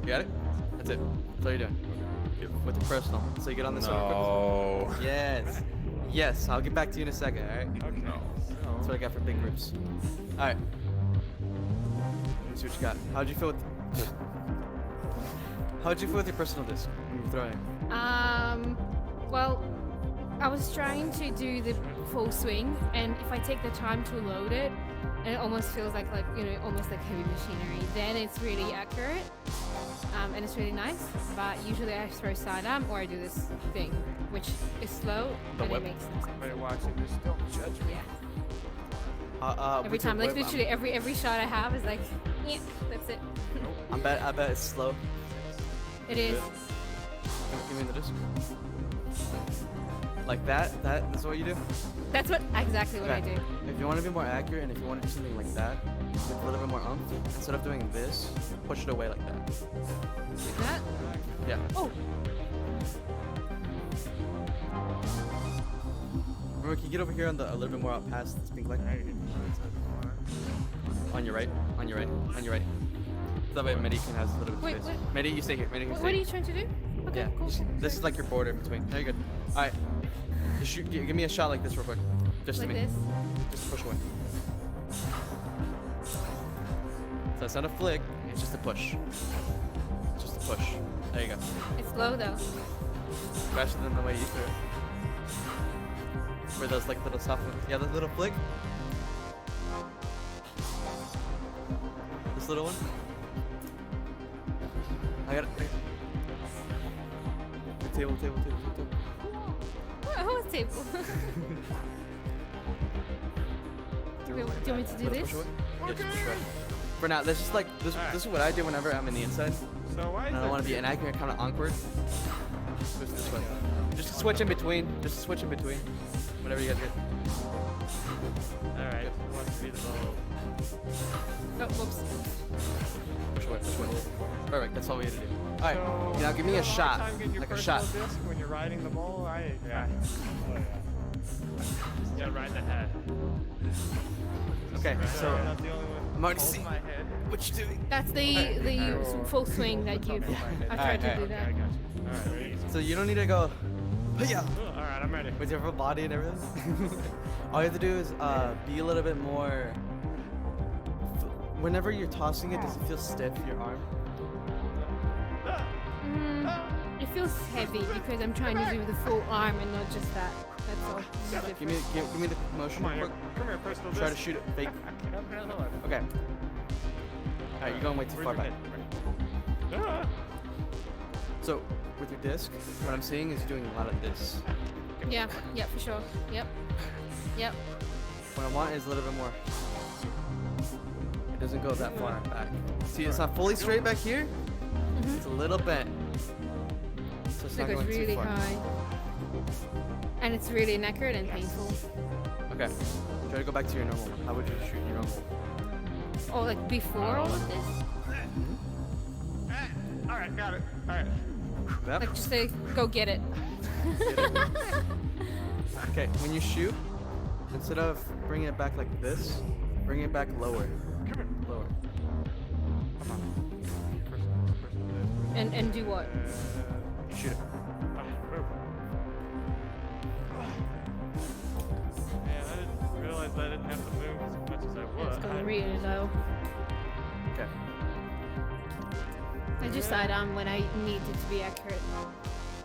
You got it? That's it. That's all you're doing. With the personal. So you get on this one. No. Yes. Yes, I'll get back to you in a second, alright? Okay. No. That's what I got for big groups. Alright. Let's see what you got. How'd you feel with your personal disc when you were throwing it? Well, I was trying to do the full swing, and if I take the time to load it, and it almost feels like almost like heavy machinery, then it's really accurate, and it's really nice. But usually I throw sidearm or I do this thing, which is slow, but it makes no sense. Everybody watching this, don't judge me. Yeah. Every with your time, like whip, literally every shot I have is like, yeah, that's it. I bet it's slow. It is. Give me the disc. Like that is what you do? That's exactly what I Okay. do. If you want to be more accurate and if you want to do something like that, with a little bit more oomph, instead of doing this, push it away like that. Like that. Yeah. Oh, Remember, can you get over here on a little bit more out past this pink light? On your right. That way Medi can have a little bit Wait, of space. what? Medi, you stay here. Medi, you what stay are here. you trying to do? Okay, Yeah. cool. This is like your border in between. No, you're good. All right. Just shoot. Give me a shot like this real quick. Just Like to me. this. Just push away. So it's not a flick. It's just a push. It's just a push. There you go. It's slow though. Faster than the way you threw it. Where those like little soft ones. Yeah, the little flick. This little one. I got it. Table. Oh, it's table. Do you want me to do this? For now, this is like this. This is what I do whenever I'm in the inside, So why is and I it? don't want to be inaccurate, kind of awkward. Switch this way. Just switch in between. Whatever you guys get. All right. Who wants to be the ball? Oh, whoops. Push away. Perfect. That's all we had to do. All right. So, Now give me you a have hard shot, time getting your like a personal shot. disc when you're riding the ball. Yeah. Just gotta ride the head. Okay. You're So not the only one. I'm already holding seeing my head. what you doing. That's the full swing that you. I tried to do I that. got you. All right. Ready? So you don't need to go. Yeah. All right. I'm ready. With your whole body and everything. All you have to do is be a little bit more. Whenever you're tossing it, does it feel stiff, your arm? It feels heavy because I'm trying to do the full arm and not just that. That's all. It's Give me different. the motion. Come on, real here. quick. Come here, personal Try to disc. shoot it fake. Okay. Alright, you're going way too Where's far your back. head? Ah. So, with your disc, what I'm seeing is you're doing a lot of this. Yeah, for sure. Yep. What I want is a little bit more doesn't go that far back. See, it's not fully straight back here. It's a little bent. So it's It not goes going too really far. high. And it's really inaccurate and painful. Okay. Try to go back to your normal. How would you shoot your normal? Oh, like before all of this? All right, got it. All right. Yep. Like just say, go get it. Okay, when you shoot, instead of bringing it back like this, bring it back lower. Lower. And do what? Shoot it. Man, I didn't realize I didn't have to move as much as I It's was. going really low. Okay. I just sidearm when I need it to be accurate.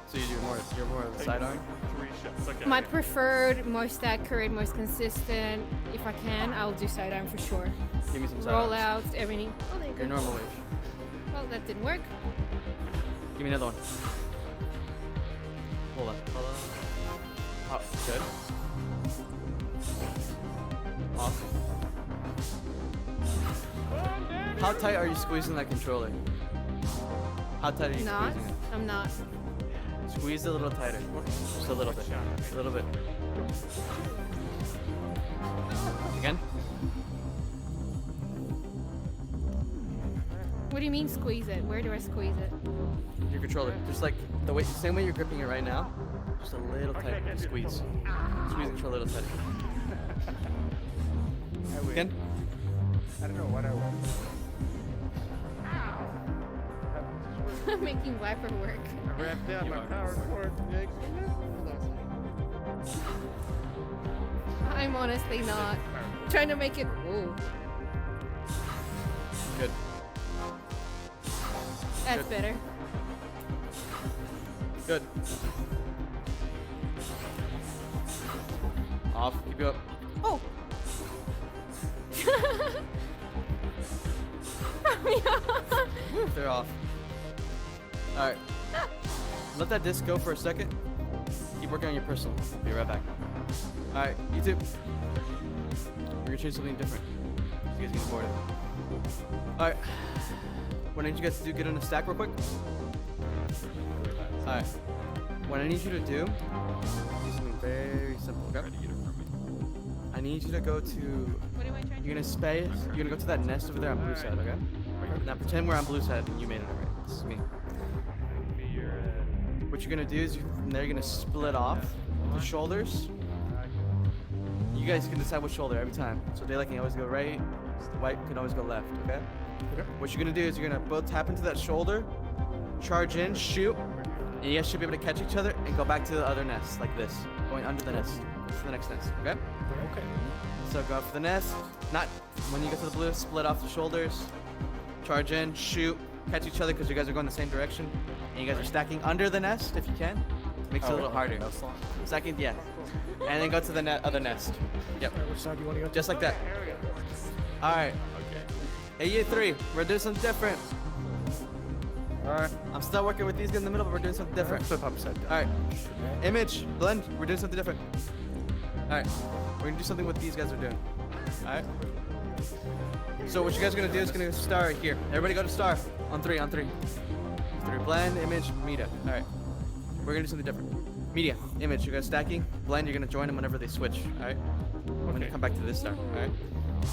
So you're more of the sidearm? 3 shots. Okay. My preferred, most accurate, most consistent. If I can, I'll do sidearm for sure. Give me some Roll sidearms. out, everything. Oh, there you Your go. normal wave. Well, that didn't work. Give me another one. Hold on. Hold on. Oh, good. Off. How tight are you squeezing that controller? How tight are you Not. squeezing it? I'm not. Squeeze it a little tighter. Just a little bit. A little bit. Again? What do you mean squeeze it? Where do I squeeze it? Your controller. Just like the way, same way you're gripping it right now. Just a little tighter. Squeeze. Squeeze the controller a little tighter. Again? I don't know what I want. I'm making wiper work. I wrapped down my power cord. Jake. I'm honestly not. Trying to make it. Ooh, Good. that's Good. better. Good. Off. Keep it up. Oh! They're off. Alright. Let that disc go for a second. Keep working on your personal. Be right back. Alright, you two. We're gonna change something different. So you guys get bored of it. Alright. What I need you guys to do, get on a stack real quick. Alright. What I need you to do is something very simple, okay? I need you to go to What am I trying to you're gonna space. You're gonna go to that nest over there on blue side, okay? Now pretend we're on blue side and you made it already. This is me. What you're gonna do is from there you're gonna split off the shoulders. You guys can decide which shoulder every time. So Daylight can always go right. White can always go left. Okay. What you're gonna do is you're gonna both tap into that shoulder, charge in, shoot, and you guys should be able to catch each other and go back to the other nest like this, going under the nest to the next nest. Okay. Okay. So go for the nest. Not when you get to the blue, split off the shoulders, charge in, shoot, catch each other because you guys are going the same direction, and you guys are stacking under the nest if you can. Makes it a little harder. Second, yeah, and then go to the other nest. Yep, Which side do you want to go to? just like that. All right. Hey, you three, we're doing something different. All right, I'm still working with these guys in the middle, but we're doing something different. Flip upside down. All right, Image, Blend, we're doing something different. All right, we're gonna do something what these guys are doing. All right. So what you guys are gonna do is gonna start here. Everybody go to star on three. On three. Blend, Image, Media. All right. We're gonna do something different. Media, Image. You're gonna stacking. Blend. You're gonna join them whenever they switch. All right. When you come back to this star. All right.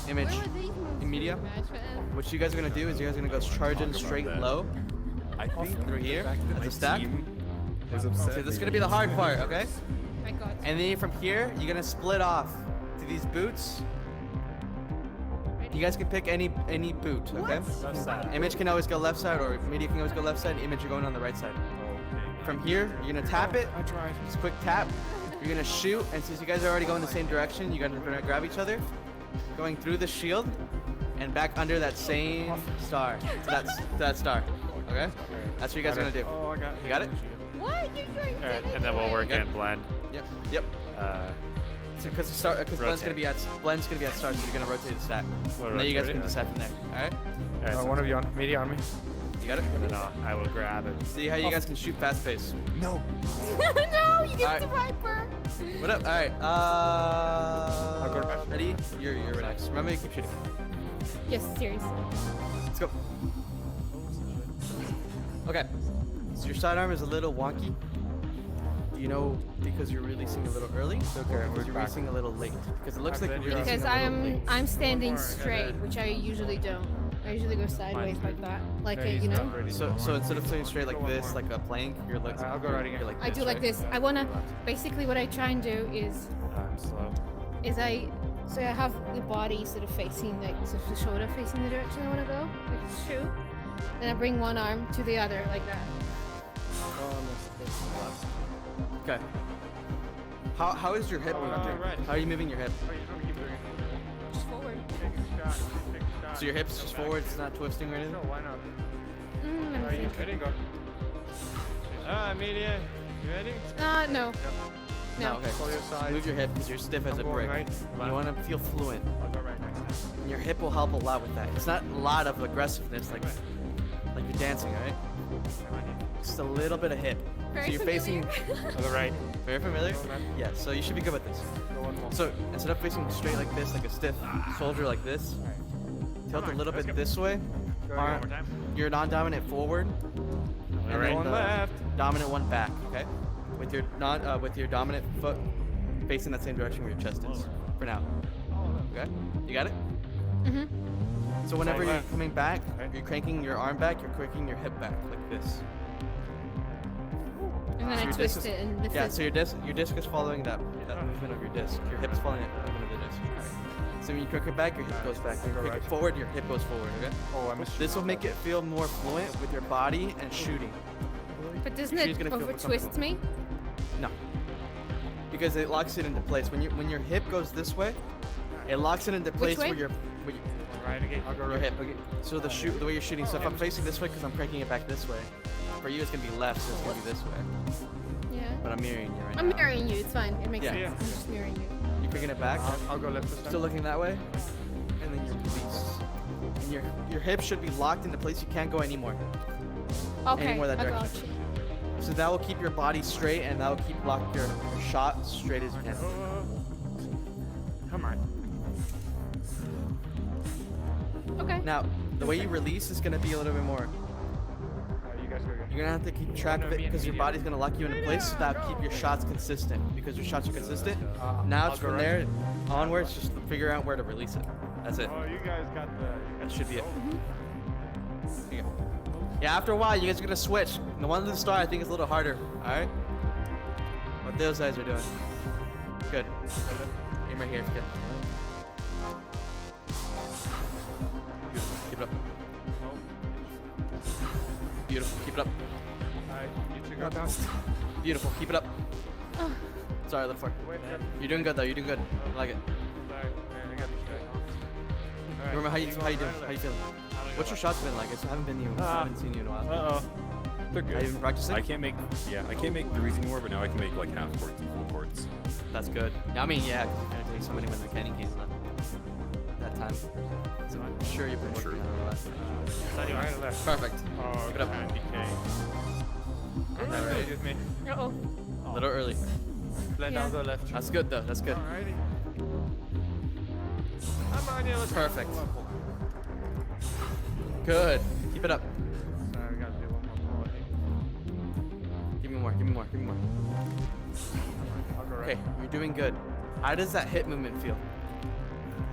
Image. Where were these moves In media. match, man? What you guys are gonna do is you guys are gonna go charge in straight low. I think Through here. As a stack. was upset. So this is gonna be the hard part, okay? I got you. And then from here, you're gonna split off to these boots. You guys can pick any boot, okay? Left side. Image can always go left side, or Media can always go left side. Image, you're going on the right side. From here, you're gonna tap it. I tried. Just quick tap. You're gonna shoot, and since you guys are already going the same direction, you're gonna grab each other, going through the shield, and back under that same star. To that star. Okay? That's what you guys are gonna do. Oh, I got. You got it? What? You're doing All right, and then we'll work Okay. in blend. Yep. Yep. Because Blend's Rotate. gonna be at start, so you're gonna rotate the stack. We'll And then you guys rotate can it. decide from there. All right? All right, so One of you on. Media on me. You got it? then I will grab it. See how you guys can shoot fast pace. No. No, you get Alright. the viper. What up? All right. go to bed. Ready? You're next. Remember, you keep shooting. Yes, seriously. Let's go. Okay. So your sidearm is a little wonky. Do you know because you're releasing a little early? Okay, Or because we're you're back. releasing a little late? Because it looks like you're releasing Because a little late. I'm standing One more, straight, and then- which I usually don't. I usually go sideways like that, like No, a, he's you know. not ready So anymore. instead of sitting straight like Go one this, more. like a plank, you're like I'll go right again. you're like I do like right? this. I wanna. Basically, what I try and do is I'm slow. so I have the body sort of facing like sort of the shoulder facing the direction I want to go, like a shoe. Then I bring one arm to the other like that. Okay. How is your hip moving? right. How are you moving your hip? Oh, you don't keep doing it. Just forward. Take a shot. Take a shot. So your hips Go just back. forward, it's not twisting or anything? No, why not? Let me Are you think. ready? Go. Amelia, you ready? No. No. okay. Pull your side. Move your hip because you're stiff as I'm a going brick. right, And left. you want to feel fluent. I'll go right next time. And your hip will help a lot with that. It's not a lot of aggressiveness like you're dancing, alright? Just a little bit of hip. Very so you're facing familiar. I'll go right. very familiar? Go left. Yeah, so you should be good with this. Go one more. So instead of facing straight like this, like a stiff soldier like this, tilt a little bit this way. Go Arm, one more time. your non-dominant forward, and Right. then One the left. dominant one back. Okay, with your dominant foot facing that same direction where your chest is. For now. Okay, you got it. Mhm. So whenever you're left. coming back, Okay. you're cranking your arm back. You're cranking your hip back like this. And then So I your twist disc is- it and lift Yeah, it. so your disc is following that movement of your disc. Your hip is following that movement of the disc. So when you crank it back, your hip goes back. When you Go crank it right. forward, your hip goes forward. Okay. Oh, I missed. This will make it feel more fluent with your body and shooting. But doesn't She's it gonna feel over more twist me? No. Because it locks it into place. When your hip goes this way, it locks it into place way? where your Right again. I'll go your right. hip. Okay. So the way you're shooting. So if I'm facing this way because I'm cranking it back this way, for you it's gonna be left, so it's gonna be this way. Yeah. But I'm mirroring you right I'm now. mirroring you. It's fine. It makes Yeah. sense. I'm just mirroring you. You're cranking it back. I'll go left this time. Still looking that way, and then you release. And your hip should be locked into place. You can't go anymore. Okay. Any more that I got direction. you. So that will keep your body straight, and that will keep lock your shot straight as you can. Come on. Okay. Now, the way you release is gonna be a little bit more. You guys go again. You're gonna have to keep track of it because your body's gonna lock you into place so that keep your shots consistent. Because your shots are consistent. Now it's I'll go from right. there onwards, just figure out where to release it. That's it. Oh, you guys got the. That should be it. Here you go. Yeah, after a while, you guys are gonna switch. The one at the start, I think, is a little harder. All right. What those guys are doing. Good. Aim right here. It's good. Beautiful. Keep it up. Beautiful. Keep it up. Alright, you two go down. Beautiful. Keep it up. Sorry, left forward. Wait, You're doing good though. You're doing good. I like it. sorry. Man, I got distracted. Remember how you go how you right doing? or How you left? feeling? What's your shots been like? I haven't been you. I haven't seen you in a while. Uh-oh. They're Have you good. been practicing? I can't make threes anymore, but now I can make like half courts and full courts. That's good. I mean, yeah, 'cause you're gonna take so many when the candy canes left. That time. So I'm sure you've been working on it a lot. Right or left? Perfect. Oh, Keep it up. candy cane. I'm not ready with me. Uh-oh. A little early. Blend Yeah. out the left. That's good though. That's good. Alrighty. I'm on you. Let's go. Perfect. Good. Keep it up. Sorry, we gotta do one more pull, I think. Give me more. Give me more. Give me more. I'll go right. Okay, you're doing good. How does that hip movement feel?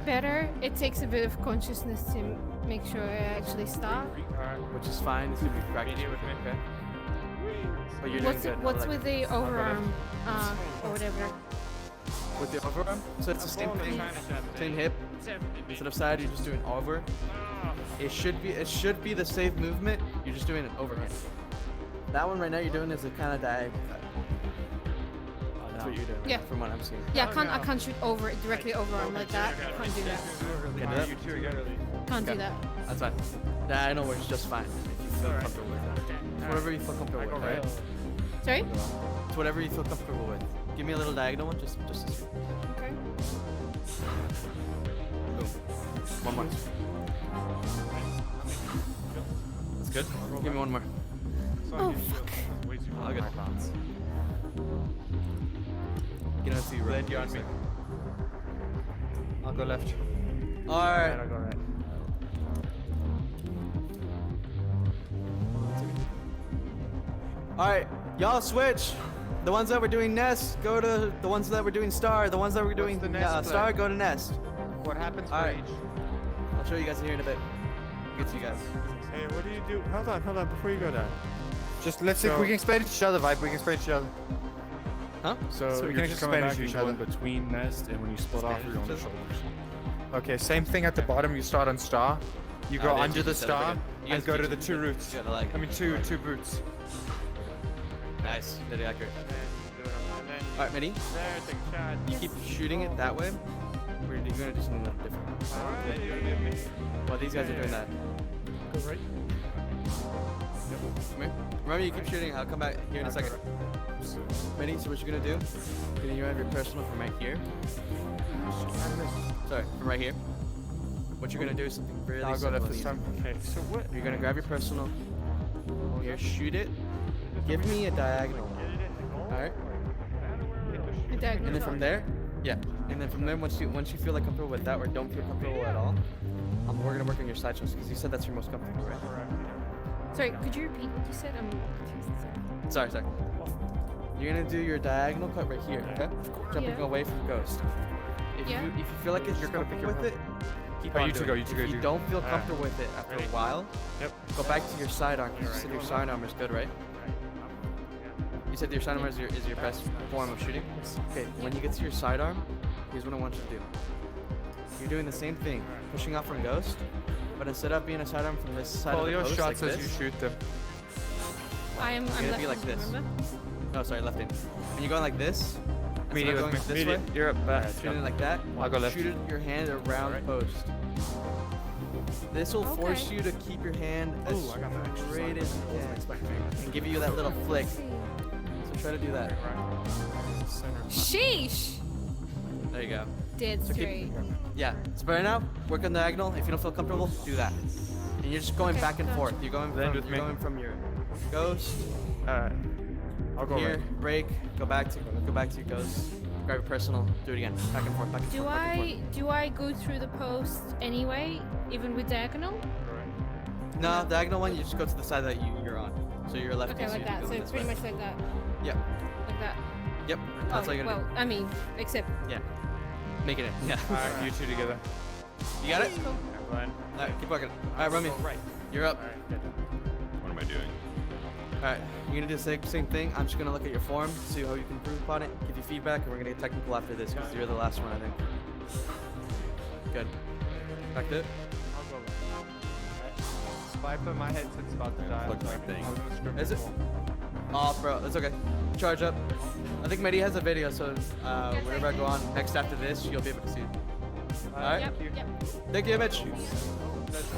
Better. It takes a bit of consciousness to make sure I actually stop. Alright. Which is fine. It's gonna be practice. Media with me. Okay. But you're doing What's good. I what's like with it. the overarm or whatever? With the overarm? So it's the same thing. Same hip. Instead of side, you're just doing over. It should be the same movement. You're just doing an overhand. That one right now you're doing is a kind of diagonal. That's what you're doing. Yeah. From what I'm seeing. Yeah, I can't shoot over directly overarm like that. Can't do that. Can do that? You two are good. Can't do Okay. that. That's fine. That I know works just fine. If you feel Alright. comfortable with that. It's whatever you feel comfortable I with, go right? right. Sorry? It's whatever you feel comfortable with. Give me a little diagonal one, just to see. Okay. Boom. One more. That's good. Give me one more. Oh, fuck. Way too All good. You know, see Blend you on me. I'll go left. Alright. I'll go right. All right, y'all switch. The ones that were doing nest, go to the ones that were doing star. The ones that were doing the nest star, play? go to nest. What happens for Alright. each? I'll show you guys here in a bit. Get to you guys. Hey, what do you do? Hold on, before you go down. Just let's see if So- we can explain it to each other, Vibe. We can explain it to each other. Huh? So, So we you're can just just coming manage back and each going other. between nest, and when you split off, you're on the Just- shoulders. Okay, same thing at the bottom. You start on star. You go they under teach the each other, star okay. You and guys go to teach the each two other. roots. You gotta like. I mean, two roots. Nice. Very accurate. And then do it on, and then All right, Minnie. there, take a shot. You keep shooting it that way. You're gonna do something a little different. Alright, you give me. Well, these guys are doing that. Go right. Come here. Remember, you keep shooting. I'll come back here in a second. Minnie, so what you're gonna do? You're gonna have your personal from right here. Sorry, from right here. What you're gonna do is something really I'll go simple left and this easy. time. Okay, so what? You're gonna grab your personal. Here, shoot it. Give me a diagonal. Alright? The diagonal And then from shot. there, yeah. And then from there, once you feel like comfortable with that or don't feel comfortable at all, we're gonna work on your side shots because you said that's your most comfortable, right? Sorry, could you repeat what you said? I'm confused. Sorry. Sorry. You're gonna do your diagonal cut right here, okay? Jumping Yeah. away from ghost. If Yeah. you feel like you're comfortable with it, keep Oh, on you two doing go, it. you two go, If you you go. don't feel comfortable with it after a while, Yep. go back to your sidearm. You said your sidearm is good, right? You said your sidearm is your best form of shooting? Okay, when you get to your sidearm, here's what I want you to do. You're doing the same thing, pushing off from ghost, but instead of being a sidearm from this side Pull of the your post, shots like as you this, shoot them. I'm gonna left be like handed, this. remember? oh sorry, left hand. When you're going like this, instead Medium of with going me. this way, You're up back. shooting it like that, I'll go left. shoot it your hand around post. This will force Okay. you to keep your hand as Ooh, I got that extra straight as side. you Wasn't can expecting. and give you that little flick. Let's see. So try to do that. Sheesh! There you go. Dead So keep- straight. Yeah, it's better now. Work on diagonal. If you don't feel comfortable, do that. And you're just going Okay, back and gotcha. forth. You're going Blend from, with you're me. going from your ghost Alright. I'll go here, right. break, go back to your ghost, grab your personal, do it again, back and forth, back and Do forth. back and I go through the post anyway, even with diagonal? forth. No, diagonal one. You just go to the side that you're on. So you're left. Okay, like that. So this pretty way. much like that. Yep. Like that. Yep. That's all Oh, you're gonna well, I mean, except do. Yeah. Making it. Yeah. Alright, you two together. You got it. cool. All right, keep working. All right, Remy. You're up. What am I doing? All right, you're gonna do the same thing. I'm just gonna look at your form, see how you can improve upon it, give you feedback, and we're gonna get technical after this because you're the last one, I think. Good. Back to it. I'll go left. If I put my headset's about to die. Plug my thing. I'm gonna scribble Is it? full. Oh, bro, that's okay. Charge up. I think Medi has a video, so whenever I go on next after this, you'll be able to see it. All right. Yep, yep. Thank you, Mitch. Here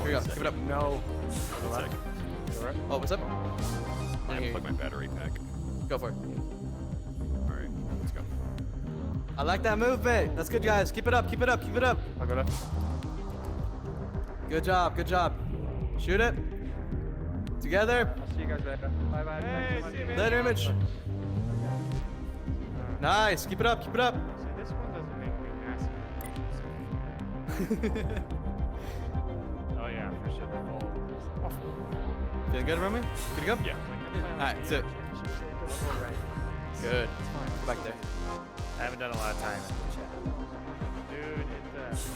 we go. Give it up. No. One sec. Oh, what's up? I'm gonna plug my battery pack. Go for it. Alright, let's go. I like that movement. That's good, guys. Keep it up. Keep it up. Keep it up. I'll go left. Good job. Good job. Shoot it. Together. I'll see you guys later. Bye bye. Thanks so much. Later, Image. Nice. Keep it up. Keep it up. See, this one doesn't make me massive. Oh yeah, for sure. Feeling good, Remy? Good to go? Yeah. Alright, that's it. Good. Go back there. I haven't done a lot of time in the chat. Dude, it's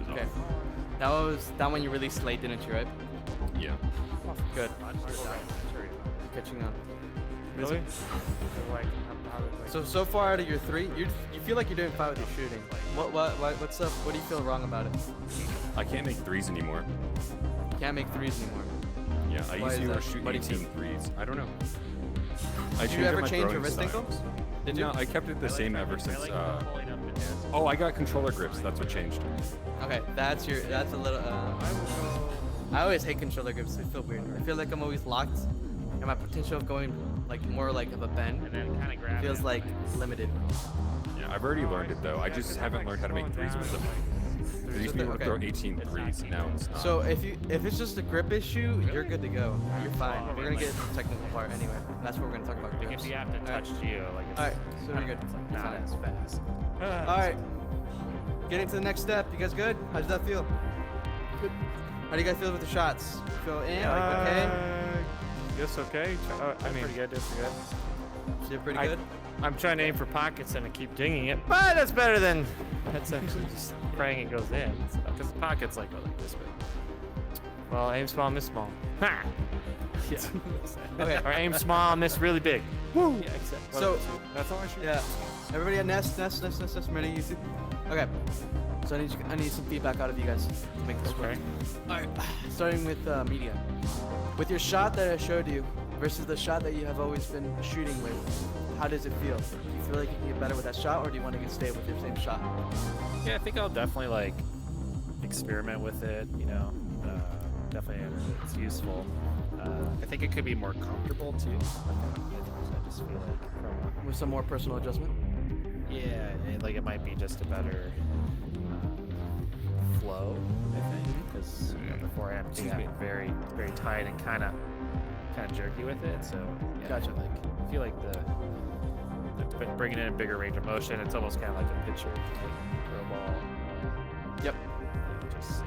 Okay. That one you released late, didn't you, right? Yeah. Good. Catching on. Really? So far out of your three, you feel like you're doing fine with your shooting. What's up? What do you feel wrong about it? I can't make threes anymore. You can't make threes anymore. Yeah, I Why used is to that? shoot What do you 18 think? threes. I don't know. I Did you changed ever up my change your throwing wrist ankle? styles. Did you? No, I kept it the same ever since. Oh, I got controller grips. That's what changed. Okay, that's a little. I always hate controller grips. They feel weird. I feel like I'm always locked, and my potential of going like more like of a bend And then kind of grab feels it. like limited. Yeah, I've already learned it though. I just haven't learned how to make threes with them. I used to be able to throw Okay. 18 threes. Now it's not. So if it's just a grip issue, you're good to go. You're fine. We're gonna get to the technical part anyway. That's what we're gonna talk about. Like Grips. if you have to touch Geo, like it's All right, so we're good. not Fine. as fast. All right, getting to the next step. You guys good? How does that feel? Good. How do you guys feel with the shots? Feel in? Like okay? Guess okay. I mean, pretty good, did pretty good. Did pretty I- good. I'm trying to aim for pockets and I keep dinging it, but that's better than that's actually just praying it goes in. So. Because the pocket's like this big. Well, aim small, miss small. Ha! Yeah. Okay. Or aim small, miss really big. Yeah, exactly. So That's all I shoot. yeah, everybody at nest. I'm ready. Easy. Okay. So I need some feedback out of you guys to make this work. Okay. All right. Starting with media. With your shot that I showed you versus the shot that you have always been shooting with, how does it feel? Do you feel like you can get better with that shot, or do you want to stay with your same shot? Yeah, I think I'll definitely like experiment with it. You know, definitely it's useful. I think it could be more comfortable too. I just feel like from With some more personal adjustment? like it might be just a better flow. I think because before I am very very tight and kind of jerky with it. So yeah, Gotcha. I feel like the bringing in a bigger range of motion. It's almost kind of like a pitcher throw ball. Yep. Just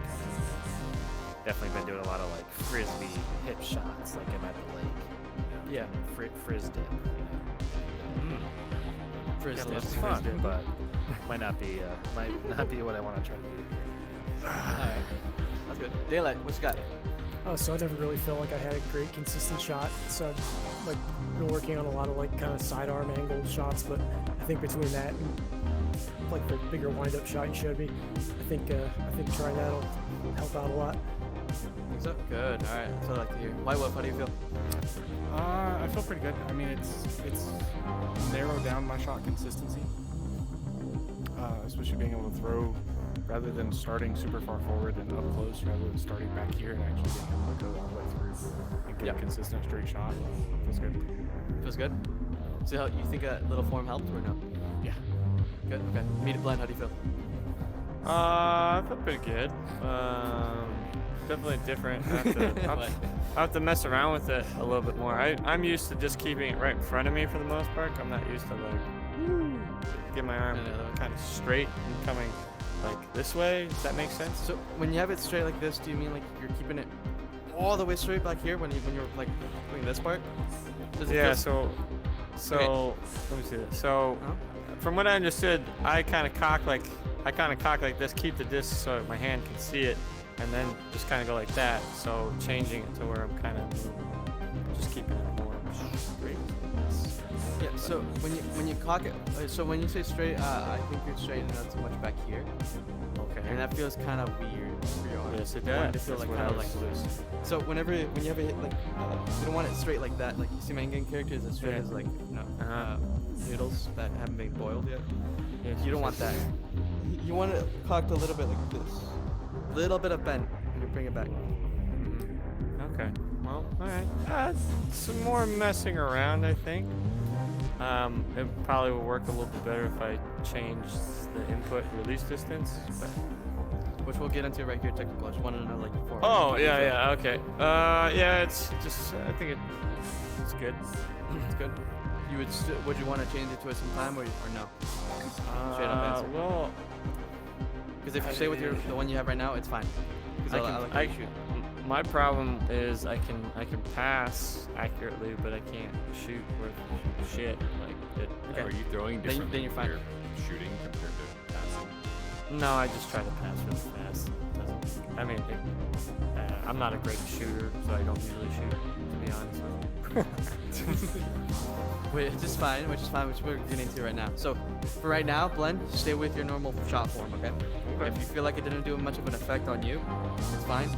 definitely been doing a lot of like frisbee hip shots, like I'm at the lake. You know, Yeah. Frizz dip. Frizz Yeah, dip. it's fun, but might not be what I want to try to do. Alright. That's good. Daylight, what you got? So I never really felt like I had a great consistent shot. So I've like been working on a lot of like kind of sidearm angle shots, but I think between that and like the bigger wind-up shot you showed me, I think trying that'll help out a lot. Think so? Good. Alright, that's what I like to hear. White Wolf, how do you feel? I feel pretty good. I mean, it's narrowed down my shot consistency, especially being able to throw rather than starting super far forward and up close, rather than starting back here and actually being able to go all the way through and get a consistent straight shot. Feels good. Feels good? So how, you think a little form helped or no? Yeah. Good. Okay. Meet it blend, how do you feel? I feel pretty good. Definitely different. I have to mess around with it a little bit more. I'm used to just keeping it right in front of me for the most part. I'm not used to like get my arm kind of straight and coming like this way. Does that make sense? So when you have it straight like this, do you mean like you're keeping it all the way straight back here when you're like doing this part? Does it Yeah. feel- So let me see this. So from what I understood, I kind of cock like this, keep the disc so my hand can see it, and then just kind of go like that. So changing it to where I'm kind of just keeping it more straight. Yeah. So when you cock it, so when you say straight, I think you're straight not so much back here, Okay. and that feels kind of weird for your arm. Yes, it You want it does. to feel That's like what kind I of like was- loose. So when you have it like, you don't want it straight like that. Like you see my in-game characters as straight Yeah. as like Uh-huh. noodles that haven't been boiled yet. Yes, You don't want that. You want it cocked a little bit like this. Little bit of bend, and you bring it back. Okay. Well, all right. Some more messing around, I think. It probably will work a little bit better if I change the input release distance. But... Which we'll get into right here, technical. I just wanted to know like before. Oh, yeah, okay. Yeah, it's just, I think it's good. It's good. You would you want to change it to it sometime or no? Straight up answer. Well, Because if you stay with the one you have right now, it's fine. Because I like how you shoot. my problem is I can pass accurately, but I can't shoot worth shit. Like it. Okay. Are you throwing Then you- differently then you're fine. when you're shooting compared to passing? No, I just try to pass really fast. I mean, I'm not a great shooter, so I don't usually shoot. To be honest with you. Which is fine, which we're getting into right now. So, for right now, Blend, stay with your normal shot form, okay? If you feel like it didn't do much of an effect on you, it's fine.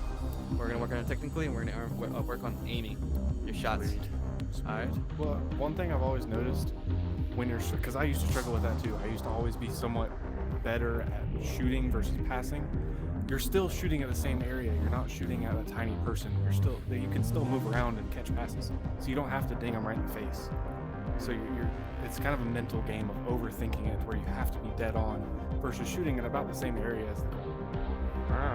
We're gonna work on it technically, and we're gonna work on aiming your shots. Alright? Well, one thing I've always noticed when you're, because I used to struggle with that too. I used to always be somewhat better at shooting versus passing. You're still shooting at the same area. You're not shooting at a tiny person. You can still move around and catch passes. So you don't have to ding them right in the face. So it's kind of a mental game of overthinking it, where you have to be dead on versus shooting at about the same area as the goal.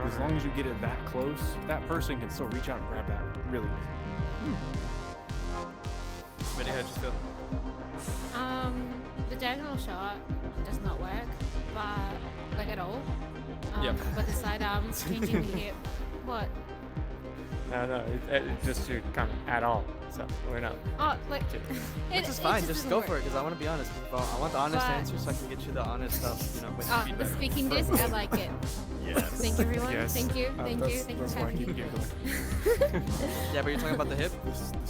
As long as you get it that close, that person can still reach out and grab that really easy. Ready, how'd you feel? The diagonal shot does not work, but like at all. Yep. But the sidearms changing the hip. What? No, it just shoot kind of at all. So we're not. Oh, like Which is fine. Just go for it, because I want to be honest. I want the honest But- answer, so I can get you the honest stuff. With Oh, the feedback. speaking disc, I like it. Yes. Thank you, everyone. Yes. Thank you, thank you, That's thank you. why I Thank keep you. giggling. Yeah, but you're talking about the hip.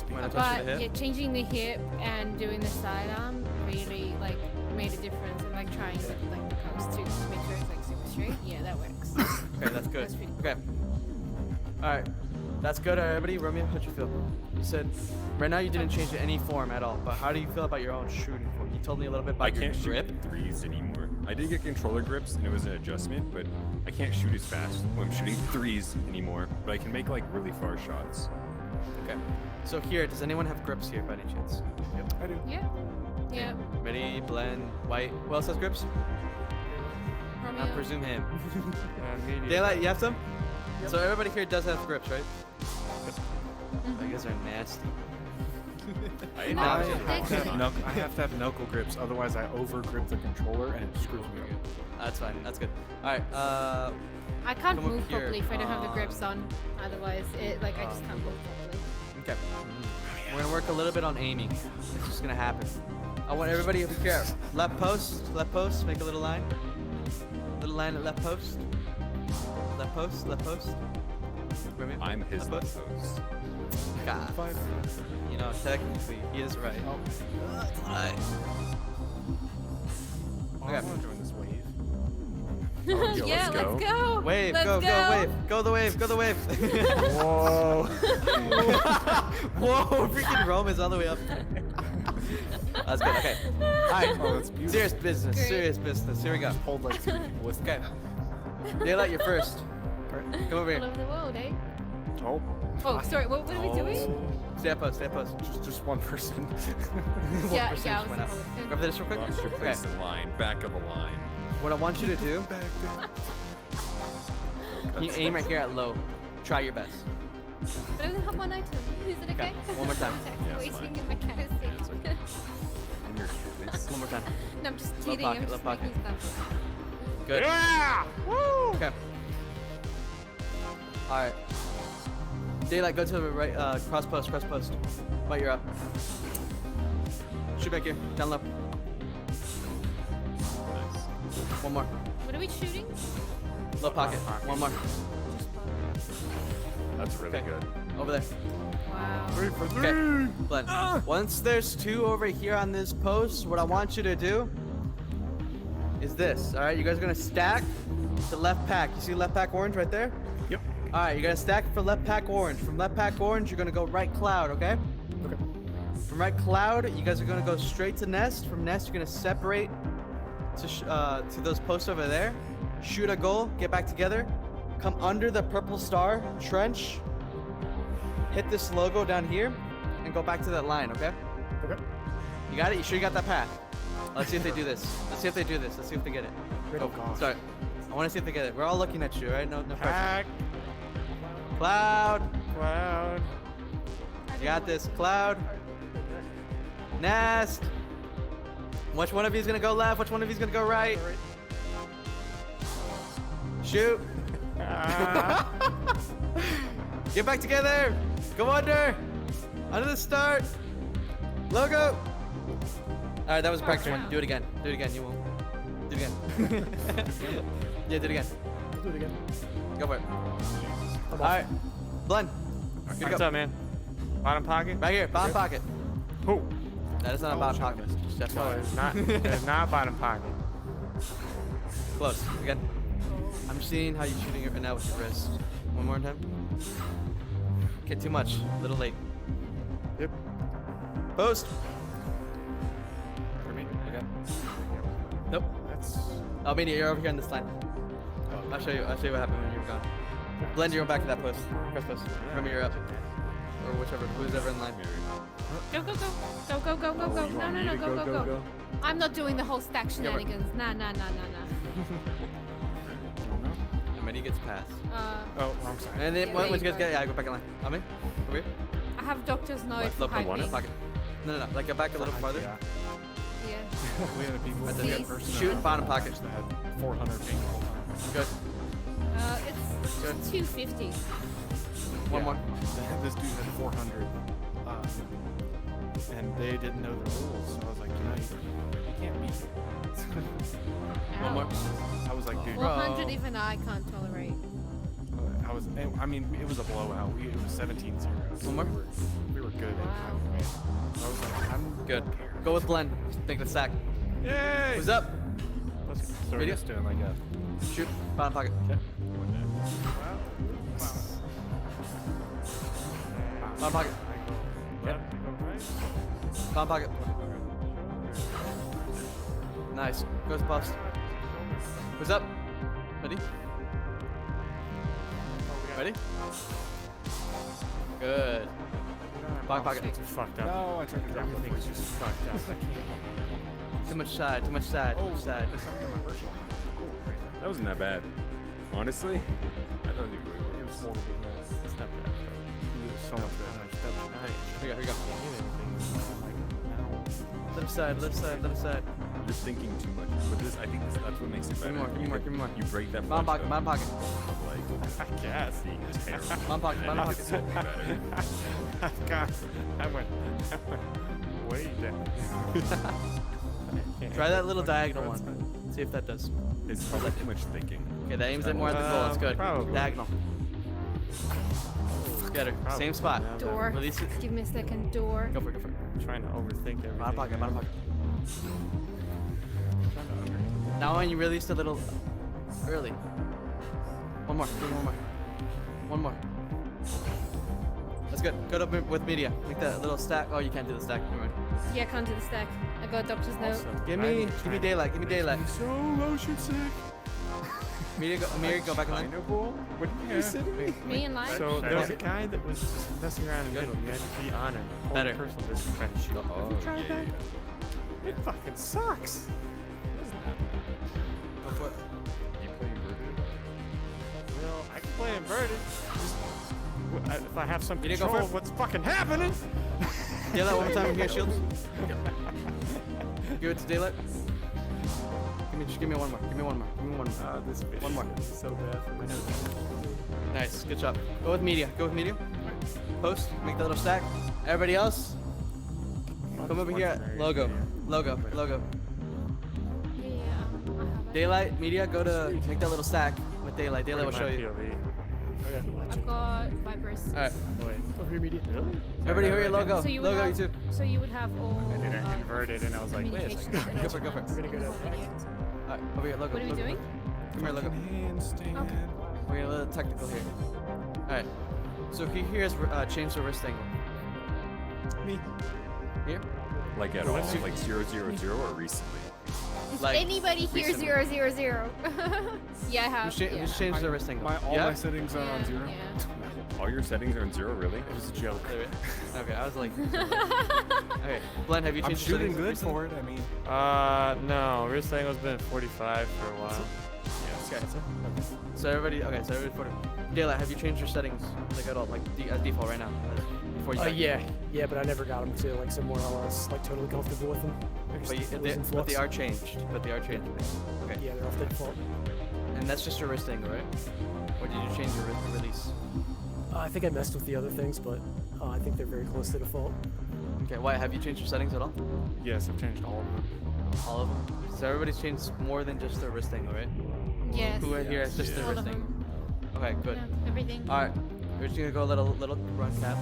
When I touch But the hip. yeah, changing the hip and doing the sidearm really like made a difference. And like trying with like the post to make sure it's like super straight. Yeah, that works. Okay, that's good. That's pretty Okay. All right. That's good, everybody. Romeo, how'd you feel? You said right now you didn't change any form at all, but how do you feel about your own shooting form? You told me a little bit I about your can't grip. shoot threes anymore. I did get controller grips and it was an adjustment, but I can't shoot as fast when I'm shooting threes anymore. But I can make like really far shots. Okay. So here, does anyone have grips here by any chance? Yep. I do. Yeah. Yeah. Ready, blend, white. Who else has grips? I Romeo. presume him. Medium. Daylight, you have some? So everybody here does have grips, right? Mhm. You guys are nasty. I didn't No, know. I have, to have actually- knuckle, I have to have knuckle grips, otherwise I over grip the controller and it screws me up. That's fine. That's good. All right. I can't Come up move here, properly if I don't have the grips on. Otherwise, it like I just can't move properly. Okay. We're gonna work a little bit on aiming. It's just gonna happen. I want everybody over here. Left post. Make a little line. Little line at left post. Left post. Romeo, I'm his left left post. God. Five. You know, technically, he is right. Oh, Right. oh, Okay. I want to join this wave. yo, yeah, let's let's go. Wave, Let's go, wave. Go the wave, go the wave. Whoa. Whoa, freaking Rome is all the way up there. That's good, okay. Alright, Oh, that's beautiful. serious business, Great. serious business. Here we go. Hold like two people with Okay. Daylight, you're first. Come over All here. over the world, eh? Oh, Oh, sorry. What are we doing? Stay up post, stay up post. just one person. Yeah, 1% yeah. I was went up. supposed Go for this real quick. Lost your Okay. place in line, back of the line. What I want you to do, you aim right here at low. Try your best. But I only have one item. Is it okay? One more time. Yeah, it's Waiting fine. in my cat is sick. it's okay. In your face. One more time. No, I'm just Low kidding. pocket, I'm low just pocket. making stuff. Good. Yeah! Woo! Okay. Alright. Daylight, go to the right, cross post. Right, you're up. Shoot back here, down low. Nice. One more. What are we shooting? Low pocket. One more. That's really Okay. good. Over there. Wow. Okay. Blend. Once there's two over here on this post, what I want you to do is this. Alright, you guys are gonna stack the left pack. You see left pack orange right there? Yep. Alright, you're gonna stack for left pack orange. From left pack orange, you're gonna go right cloud, okay? Okay. From right cloud, you guys are gonna go straight to nest. From nest, you're gonna separate to those posts over there. Shoot a goal, get back together. Come under the purple star trench. Hit this logo down here, and go back to that line, okay? Okay. You got it? You sure you got that path? Let's see if they do this. Let's see if they do this. Let's see if they get it. Oh, gosh. Start. I want to see if they get it. We're all looking at you, right? No pressure. Pack, Cloud. cloud. You got this. Cloud. Nest. Which one of you is gonna go left? Which one of you is gonna go right? Shoot. Ah. Get back together. Go under. Under the start. Logo. All right, that was a practice one. Do it again. Do it again. You won't. Do it again. Yeah, do it again. I'll do it again. Go for it. I'm All off. right. Blend. Good to What's go. up, man? Bottom pocket? Right here. Bottom pocket. Who? That is not a Oh, bottom shit. pocket. Just No, FYI. it's not. It's not bottom pocket. Close. Again. I'm seeing how you're shooting it right now with your wrist. One more time. Okay, too much. A little late. Yep. Post. For me. Okay. Nope. That's. Oh, Mania, you're over here on this line. I'll show you what happened when you were gone. Blend, you're going back to that post. Press post. Remember, you're up. Or whichever. Who's ever in line. Go, go, go. Go, go, go, go, go. You No, want no, me no. to Go, go, go. I'm not doing the whole stack Yeah, but- shenanigans. Nah, nah, nah, nah, nah. And Mania gets passed. Oh, wrong side. And then Yeah, once there you you guys go. get, yeah, go back in line. On me. Over here. I have doctor's note Left, left, behind one me. pocket. No. Like go back a little farther. Yeah. Yeah. We had a people. Right we there. had a person Shoot in our bottom office pocket. that had 400 ping the whole time. Good. It's 250. One more. Then this dude had 400, and they didn't know the rules. So I was like, you can't beat me. One more. I was like, dude, 400 even I can't tolerate. I mean, it was a blowout. It was 17-0. One more. We were good. Wow. I was like, I'm Good. Go with Glenn. Take the stack. Yay! Who's up? So we're Video? just doing like a. Shoot. Bottom pocket. Bottom pocket. Bottom pocket. Nice. Goes puffs. Who's up? Ready? Ready? Good. Bottom pocket. It's fucked up. No, I tried to drop Everything was just fucked up. Too much side. Too much side. Too much side. That wasn't that bad. Honestly, I don't think it was horrible. It's not bad. It was so much better. Here we go. Here we go. Left side. Left side. Left side. You're thinking too much. But this, I think that's what makes it better. Give me more. Give me more. Give me more. You break that. Bottom flinch pocket. up, Bottom pocket. Like, I guess. it's terrible. Bottom pocket. And Bottom it pocket. gets so better. God, I went way down. Try that little diagonal one. See if that does. It's probably too much thinking. Okay, that aims it more at the goal. That's good. Probably. Diagonal. Get her. Probably, Same spot. yeah. Door. Release it. Give me a second. Door. Go for it. Go for it. I'm trying to overthink everything. Bottom pocket. Bottom pocket. Now when you released a little early. One more. Do one more. One more. That's good. Go up with media. Make that little stack. Oh, you can't do the stack. Never mind. Yeah, I can't do the stack. I got doctor's note. Also, Give I'm me trying to- daylight. Give me daylight. So motion sick. Media, go back in line. What did you say? Me and Light. So there was a Okay. guy that was just messing around in the middle. You had to be on him. Hold Better. personal distance trying to shoot. Oh, Have you tried yeah, that? yeah. It fucking sucks. Go for it. You play inverted? Well, I can play inverted. Just, if I have some You didn't go control for of what's fucking happening. Yeah, that one more time here, shields. Give it to daylight. Just give me one more. Give me one more. Give me one more. This bitch One more. is so bad for my head. Nice, good job. Go with media. Go with media. Post. Make that little stack. Everybody else, come over here. Logo. Logo. Logo. Yeah, I have it. Daylight. Media. Go to make that little stack with daylight. Daylight will show you. I've got vipers. All right. Wait, Over here, media. really? Everybody, hurry! Logo. So you would Logo. You have, too. so you would have all. I did it inverted and I was like, wait a communications second. and Go for it. Go for it. all We're gonna go down back. video. All right. Over here. Logo. What are we logo, doing? logo. Come here, logo. Handstand. Okay. We're getting a little technical here. All right. So who here has changed the wrist angle? Me. Here. Like at all? Like 0, 0, 0 or recently? Is Like, anybody here recently. 0, 0, 0? Yeah, I have. Who's, yeah. who's changed the wrist angle? All yeah? my settings are on Yeah, 0. yeah. All your settings are on 0, really? It was a joke. Okay, I was like. Okay, Glenn, have you I'm changed your shooting settings good recently? for it. I mean, No, wrist angle's been at 45 for a while. Okay. So everybody, so everybody, Daylight, have you changed your settings like at all, like as default right now? Before you start? Yeah, but I never got them to like somewhere I was like totally comfortable with them. But they are changed. But they are changed. Okay. Yeah, they're off the default. And that's just your wrist angle, right? Or did you change your release? I think I messed with the other things, but I think they're very close to default. Okay. Why have you changed your settings at all? yes, I've changed all of them. All of them. So everybody's changed more than just their wrist angle, right? Yes. Who are here is just their All wrist of angle? them. Okay, good. Yeah, everything. All right, we're just gonna go a little run cap.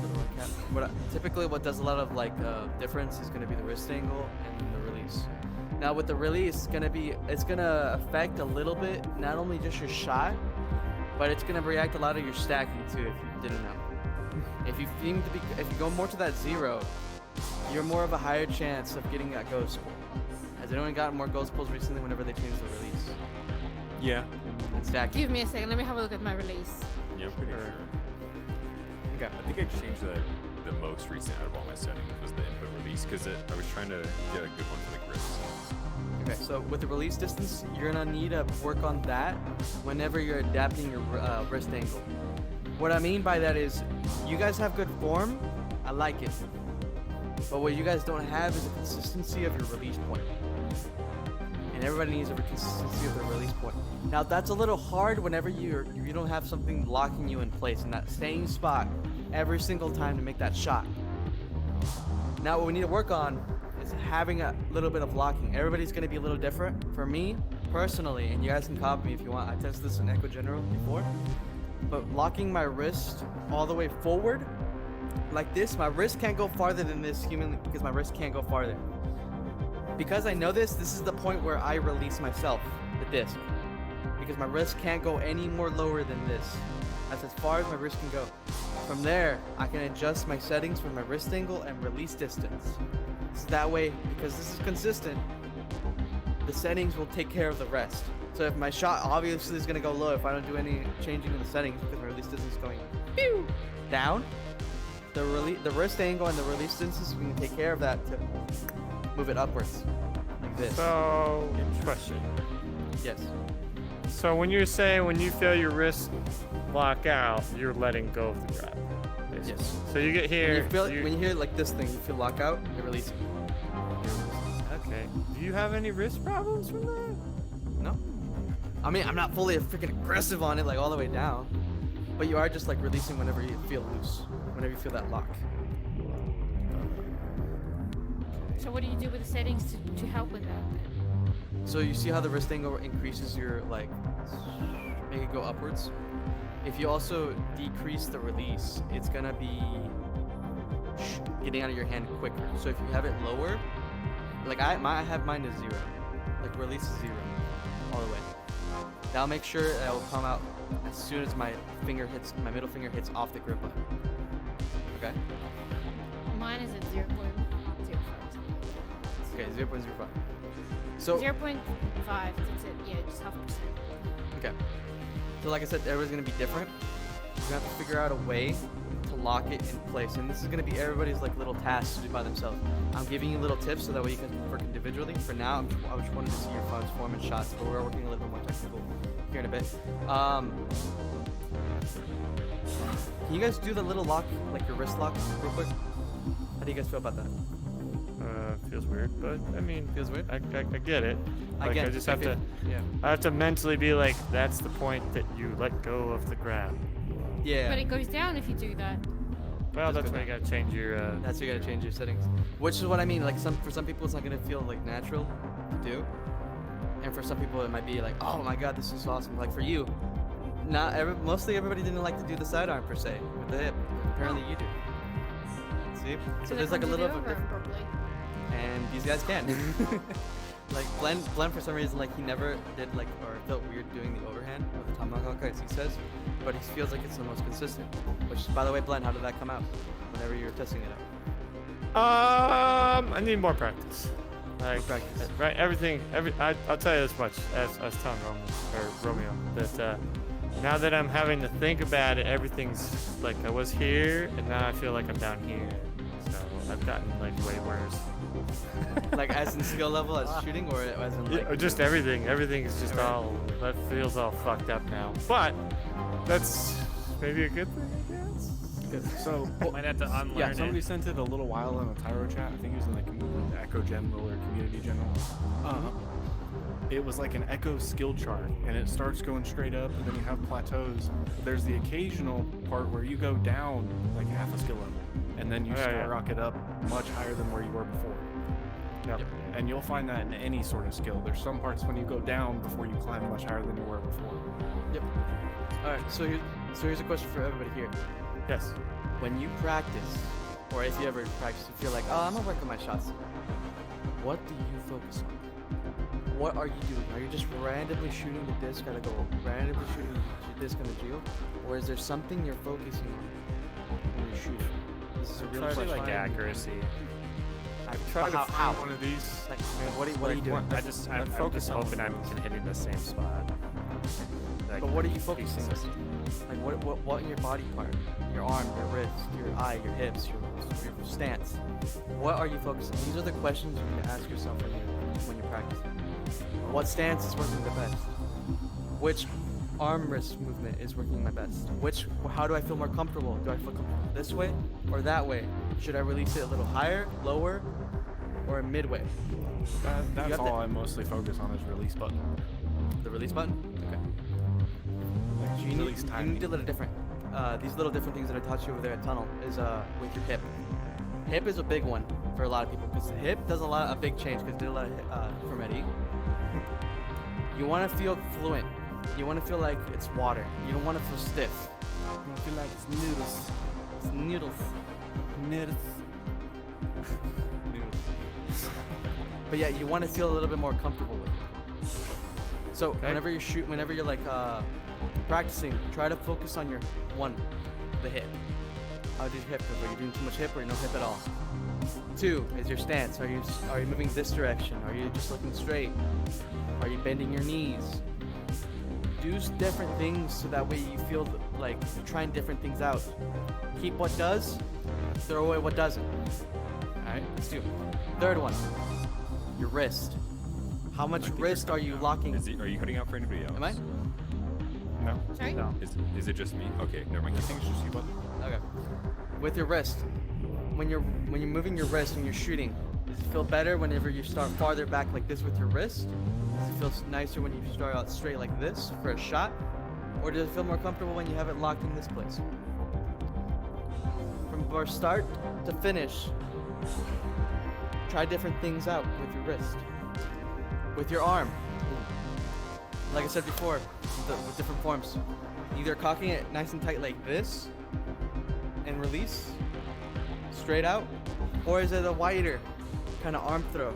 But typically, what does a lot of like difference is gonna be the wrist angle and the release. Now with the release, it's gonna affect a little bit, not only just your shot, but it's gonna react a lot of your stacking too. If you didn't know, if you go more to that 0, you're more of a higher chance of getting that ghost pull. Has anyone gotten more ghost pulls recently whenever they change the release Yeah. and stacking? Give me a second. Let me have a look at my release. Yeah, I'm pretty sure. Okay. I think I changed the most recent out of all my settings was the input release because I was trying to get a good one for the grips. Okay, so with the release distance, you're gonna need to work on that whenever you're adapting your wrist angle. What I mean by that is, you guys have good form, I like it. But what you guys don't have is a consistency of your release point. and everybody needs a consistency of the release point. Now that's a little hard whenever you don't have something locking you in place in that same spot every single time to make that shot. Now what we need to work on is having a little bit of locking. Everybody's gonna be a little different. For me, personally, and you guys can copy me if you want, I tested this in Echo General before, but locking my wrist all the way forward, like this, my wrist can't go farther than this humanly, because my wrist can't go farther. Because I know this is the point where I release myself, the disc. Because my wrist can't go any more lower than this. That's as far as my wrist can go. From there, I can adjust my settings for my wrist angle and release distance. So that way, because this is consistent, the settings will take care of the rest. So if my shot obviously is gonna go low if I don't do any changing in the settings because my release distance is going pew, down, the wrist angle and the release distance, we can take care of that to move it upwards, like this. So, question. Yes. So when you feel your wrist lock out, you're letting go of the grab. Basically. Yes. So you get here. When you hear like this thing, you feel lockout, you're releasing. Okay. Do you have any wrist problems from that? No. I mean, I'm not fully freaking aggressive on it, like all the way down. But you are just like releasing whenever you feel loose, whenever you feel that lock. So what do you do with the settings to help with that then? So you see how the wrist angle increases your like, make it go upwards. If you also decrease the release, it's gonna be getting out of your hand quicker. So if you have it lower, like I have mine to 0, like release is 0, all the way. That'll make sure that it will come out as soon as my middle finger hits off the grip button. Okay? Mine is at 0.05. Okay, 0.05. So 0.5, that's it. Yeah, just 0.5%. okay. So like I said, everybody's gonna be different. You have to figure out a way to lock it in place, and this is gonna be everybody's like little tasks to do by themselves. I'm giving you little tips so that way you can work individually. For now, I just wanted to see your form and shots, but we're working a little bit more technical here in a bit. Can you guys do the little lock, like your wrist lock, real quick? How do you guys feel about that? Feels weird, but I mean, Feels weird? I get it. Like, get I it. just have to. Yeah. I have to mentally be like, that's the point that you let go of the grab. Yeah. But it goes down if you do that. Well, That's that's good why you gotta change your. That's where you gotta change your settings. Which is what I mean. Like for some people, it's not gonna feel like natural to do, and for some people, it might be like, oh my god, this is awesome. Like for you, mostly everybody didn't like to do the sidearm per se with the hip. Apparently you do. See? So there's like a little bit of different. Probably. And these guys can. Like Glenn for some reason, like he never did like, or felt weird doing the overhand with the tomahawk, as he says, but he feels like it's the most consistent. Which, by the way, Glenn, how did that come out? Whenever you were testing it out. I need more practice. Like, practice. Right, I'll tell you this much, as telling Romeo, that now that I'm having to think about it, everything's like I was here, and now I feel like I'm down here. So I've gotten like way worse. Like as in skill level, as shooting, or as in like? Yeah, just everything. Everything is just that feels all fucked up now. But that's maybe a good thing, I guess. Good. So Might have to unlearn yeah, it. somebody sent it a little while in the Tyro chat. I think it was in the Echo General or Community General. It was like an Echo skill chart, and it starts going straight up, and then you have plateaus. There's the occasional part where you go down like half a skill level, and then you skyrocket up much higher than where you were before. Yep. And you'll find that in any sort of skill. There's some parts when you go down before you climb much higher than you were before. Yep. All right. So here's a question for everybody here. Yes. When you practice, or if you ever practice, you feel like, oh, I'm gonna work on my shots. What do you focus on? What are you doing? Are you just randomly shooting the disc at a goal? Randomly shooting the disc on a geo? Or is there something you're focusing on when you're shooting? This is a real Try to question. like accuracy. Try to How? find one of these. Like, what are you doing? I'm just hoping I'm hitting the same spot. Like, But what are you be focusing on? consistent. Like what in your body part? Your arm, your wrist, your eye, your hips, your stance. What are you focusing on? These are the questions you need to ask yourself when you're practicing. What stance is working the best? Which arm wrist movement is working my best? How do I feel more comfortable? Do I feel comfortable this way or that way? Should I release it a little higher, lower? or midway? That's have all to- I mostly focus on is release button. The release button? Okay. Like So you release need timing. a little different. These little different things that I taught you over there at Tunnel is with your hip. Hip is a big one for a lot of people because the hip does a big change because did a lot of from Eddie. You want to feel fluent. You want to feel like it's water. You don't want to feel stiff. I feel like it's noodles. It's noodles. Noodles. But yeah, you want to feel a little bit more comfortable with it. So whenever you're like practicing, try to focus on the hip. How does your hip feel? Are you doing too much hip or no hip at all? 2 is your stance. Are you moving this direction? Are you just looking straight? Are you bending your knees? Do different things so that way you feel like you're trying different things out. Keep what does, throw away what doesn't. Alright, let's do it. 3rd one, your wrist. How much wrist are you locking? Are you cutting out for anybody else? Am I? No. Sorry? No. Is it just me? Okay, never mind. I think it's just you, bud. Okay. With your wrist, when you're moving your wrist when you're shooting, does it feel better whenever you start farther back like this with your wrist? Does it feel nicer when you start out straight like this for a shot? Or does it feel more comfortable when you have it locked in this place? From our start to finish, try different things out with your wrist. With your arm. Like I said before, with different forms. Either cocking it nice and tight like this and release straight out, or is it a wider kind of arm throw?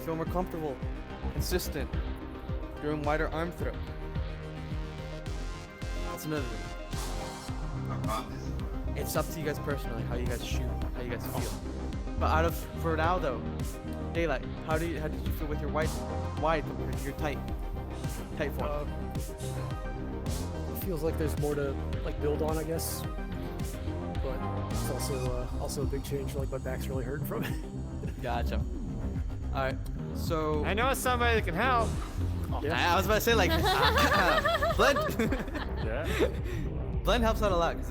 Feel more comfortable, consistent, doing wider arm throw. That's another thing. It's up to you guys personally, how you guys shoot, how you guys feel. But for now though, Daylight, how did you feel with your wide compared to your tight form? It feels like there's more to like build on, I guess. But it's also a big change. Like my back's really hurting from it. Gotcha. All right, so I know somebody that can help. I was about to say like Blend. Yeah. Blend helps out a lot because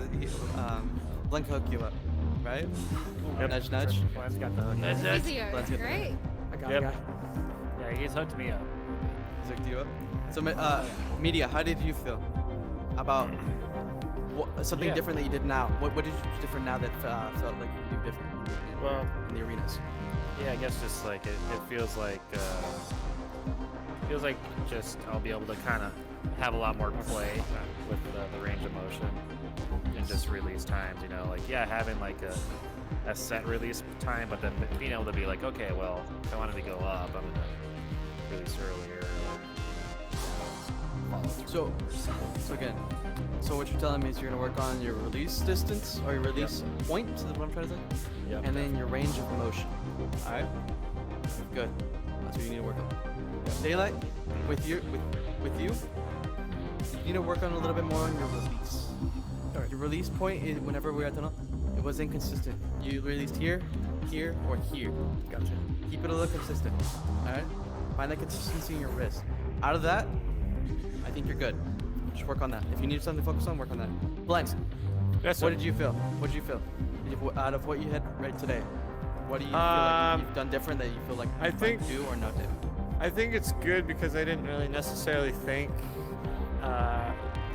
Blend can hook you up, right? Yep. Nudge, nudge. Blend's got the hook. Easier. Let's get Great. I got Yep. a guy. Yeah, he's hooked me up. He's hooked you up. So, Media, how did you feel about something Yeah. different that you did now? What did you do different now that felt like you do different Well, in the arenas? yeah, I guess just like it feels like just I'll be able to kind of have a lot more play with the range of motion and just release times. You know, like having like a set release time, but then being able to be like, okay, well, if I wanted to go up, I'm gonna release earlier. Or follow through. So again, so what you're telling me is you're gonna work on your release distance or your release point, is what I'm trying to say? Yep. And then your range of motion. Alright? Good. That's what you need to work on. Daylight, with you, you need to work on a little bit more on your release. Alright. Your release point is whenever we were at tunnel, it was inconsistent. You released here, here, or here. Gotcha. Keep it a little consistent. Alright? Find that consistency in your wrist. Out of that, I think you're good. Just work on that. If you need something to focus on, work on that. Blend, Yes, sir. what did you feel? What did you feel? Out of what you had right today, what do you feel like you've done different that you feel like I you might think- do or not do? I think it's good because I didn't really necessarily think.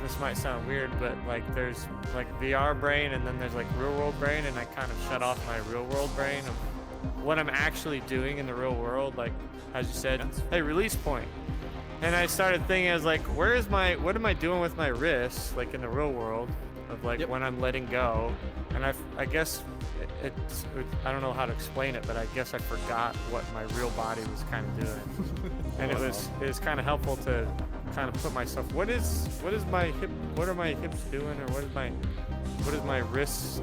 This might sound weird, but like there's like VR brain and then there's like real world brain, and I kind of shut off my real world brain of what I'm actually doing in the real world. Like as you said, hey, release point. And I started thinking, I was like, what am I doing with my wrist, like in the real world, of like Yep. when I'm letting go? And I guess I don't know how to explain it, but I guess I forgot what my real body was kind of doing. And it was kind of helpful to kind of put myself, what are my hips doing, or what is my wrist,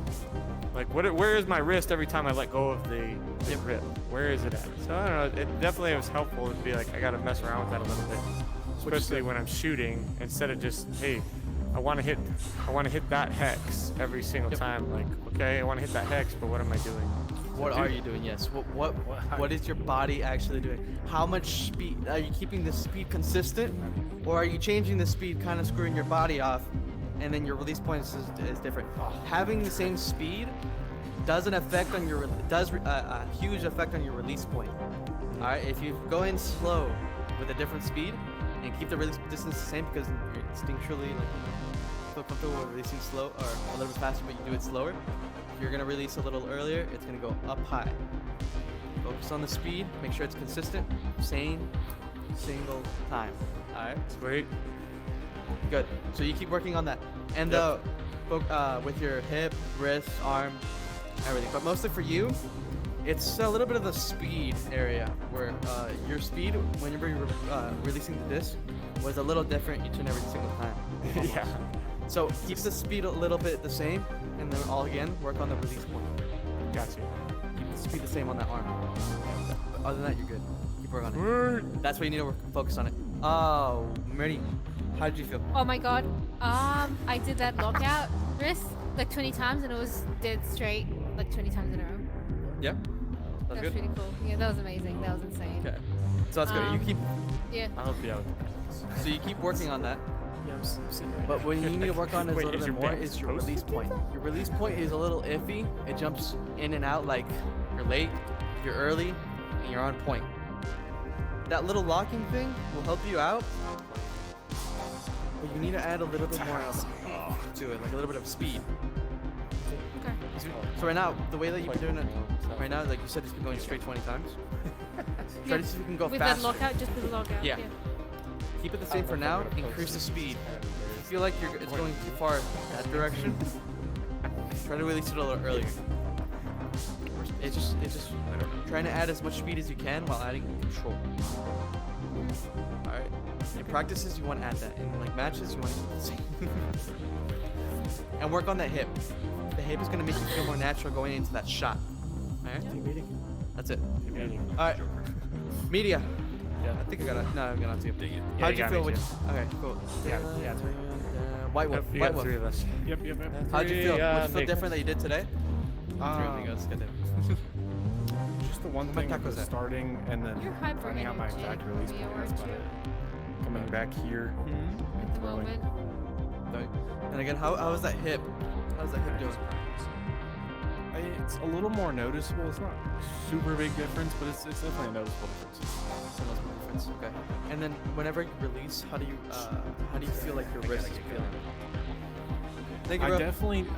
like where is my wrist every time I let go of the grip? Where is it at? So I don't know, it definitely was helpful to be like, I gotta mess around with that a little bit, especially when I'm shooting, instead of just, hey, I want to hit that hex every single time. Like, okay, I want to hit that hex, but what am I doing? What are you doing? Yes. What is your body actually doing? How much speed are you keeping the speed consistent, or are you changing the speed, kind of screwing your body off, and then your release point is different? Having the same speed does an effect on your a huge effect on your release point. All right, if you go in slow with a different speed and keep the release distance the same because you're instinctually feel comfortable with releasing slow or a little bit faster, but you do it slower. If you're gonna release a little earlier, it's gonna go up high. Focus on the speed. Make sure it's consistent. Same single time. All right. Sweet. Good. So you keep working on that, and with your hip, wrist, arm, everything. But mostly for you, it's a little bit of the speed area where your speed, whenever you're releasing the disc, was a little different each and every single time. Yeah. So keep the speed a little bit the same, and then all again work on the release point. Gotcha. Keep the speed the same on that arm. But other than that, you're good. Keep working on it. That's what you need to focus on it. Oh, Mary, how did you feel? Oh my god. I did that lockout wrist like 20 times and it was dead straight like 20 times in a row. Yeah. That's That's good. pretty cool. Yeah, that was amazing. That was insane. Okay. So that's good. You keep. Yeah. I'll help you out. So you keep working on that. Yeah, I'm sitting right But what you need to work on is Wait, a little is bit your more band is your supposed to release do point. Your release point is a little iffy. It jumps in and out like you're late, you're early, and you're on point. That little locking thing will help you out. But you need to add a little bit more to it, like a little bit of speed. Okay. So right now, the way that you've been doing it right now, like you said, it's been going straight 20 times. Try to see if you can go With faster. that lockout, just with the lockout. Yeah. Keep it the same for now. Increase the speed. If you feel like it's going too far that direction, try to release it a little earlier. It's just trying to add as much speed as you can while adding control. All right. In practices, you want to add that. In like matches, you want to keep it the same. And work on that hip. The hip is going to make you feel more natural going into that shot. All right. That's it. All right. Media. Yeah. I think I got it. No, I'm gonna have to. Yeah, How'd you you got feel? me Which? too. Okay, cool. Yeah, White wolf. You White got wolf. three of us. Yep. How'd you feel? Three, What'd you feel makes different that you did today? Um, Goes. Get there. Just the one How many thing tacos was that? starting and then You're hyper finding out my energetic, exact release Romeo, point. That's aren't about you? it. Coming back here. At the moment. Right. And again, how is that hip? How's that hip doing? It's a little more noticeable. It's not super big difference, but it's definitely a noticeable difference. Okay. And then whenever you release, how do you feel like your wrist is feeling? Thank you, I bro.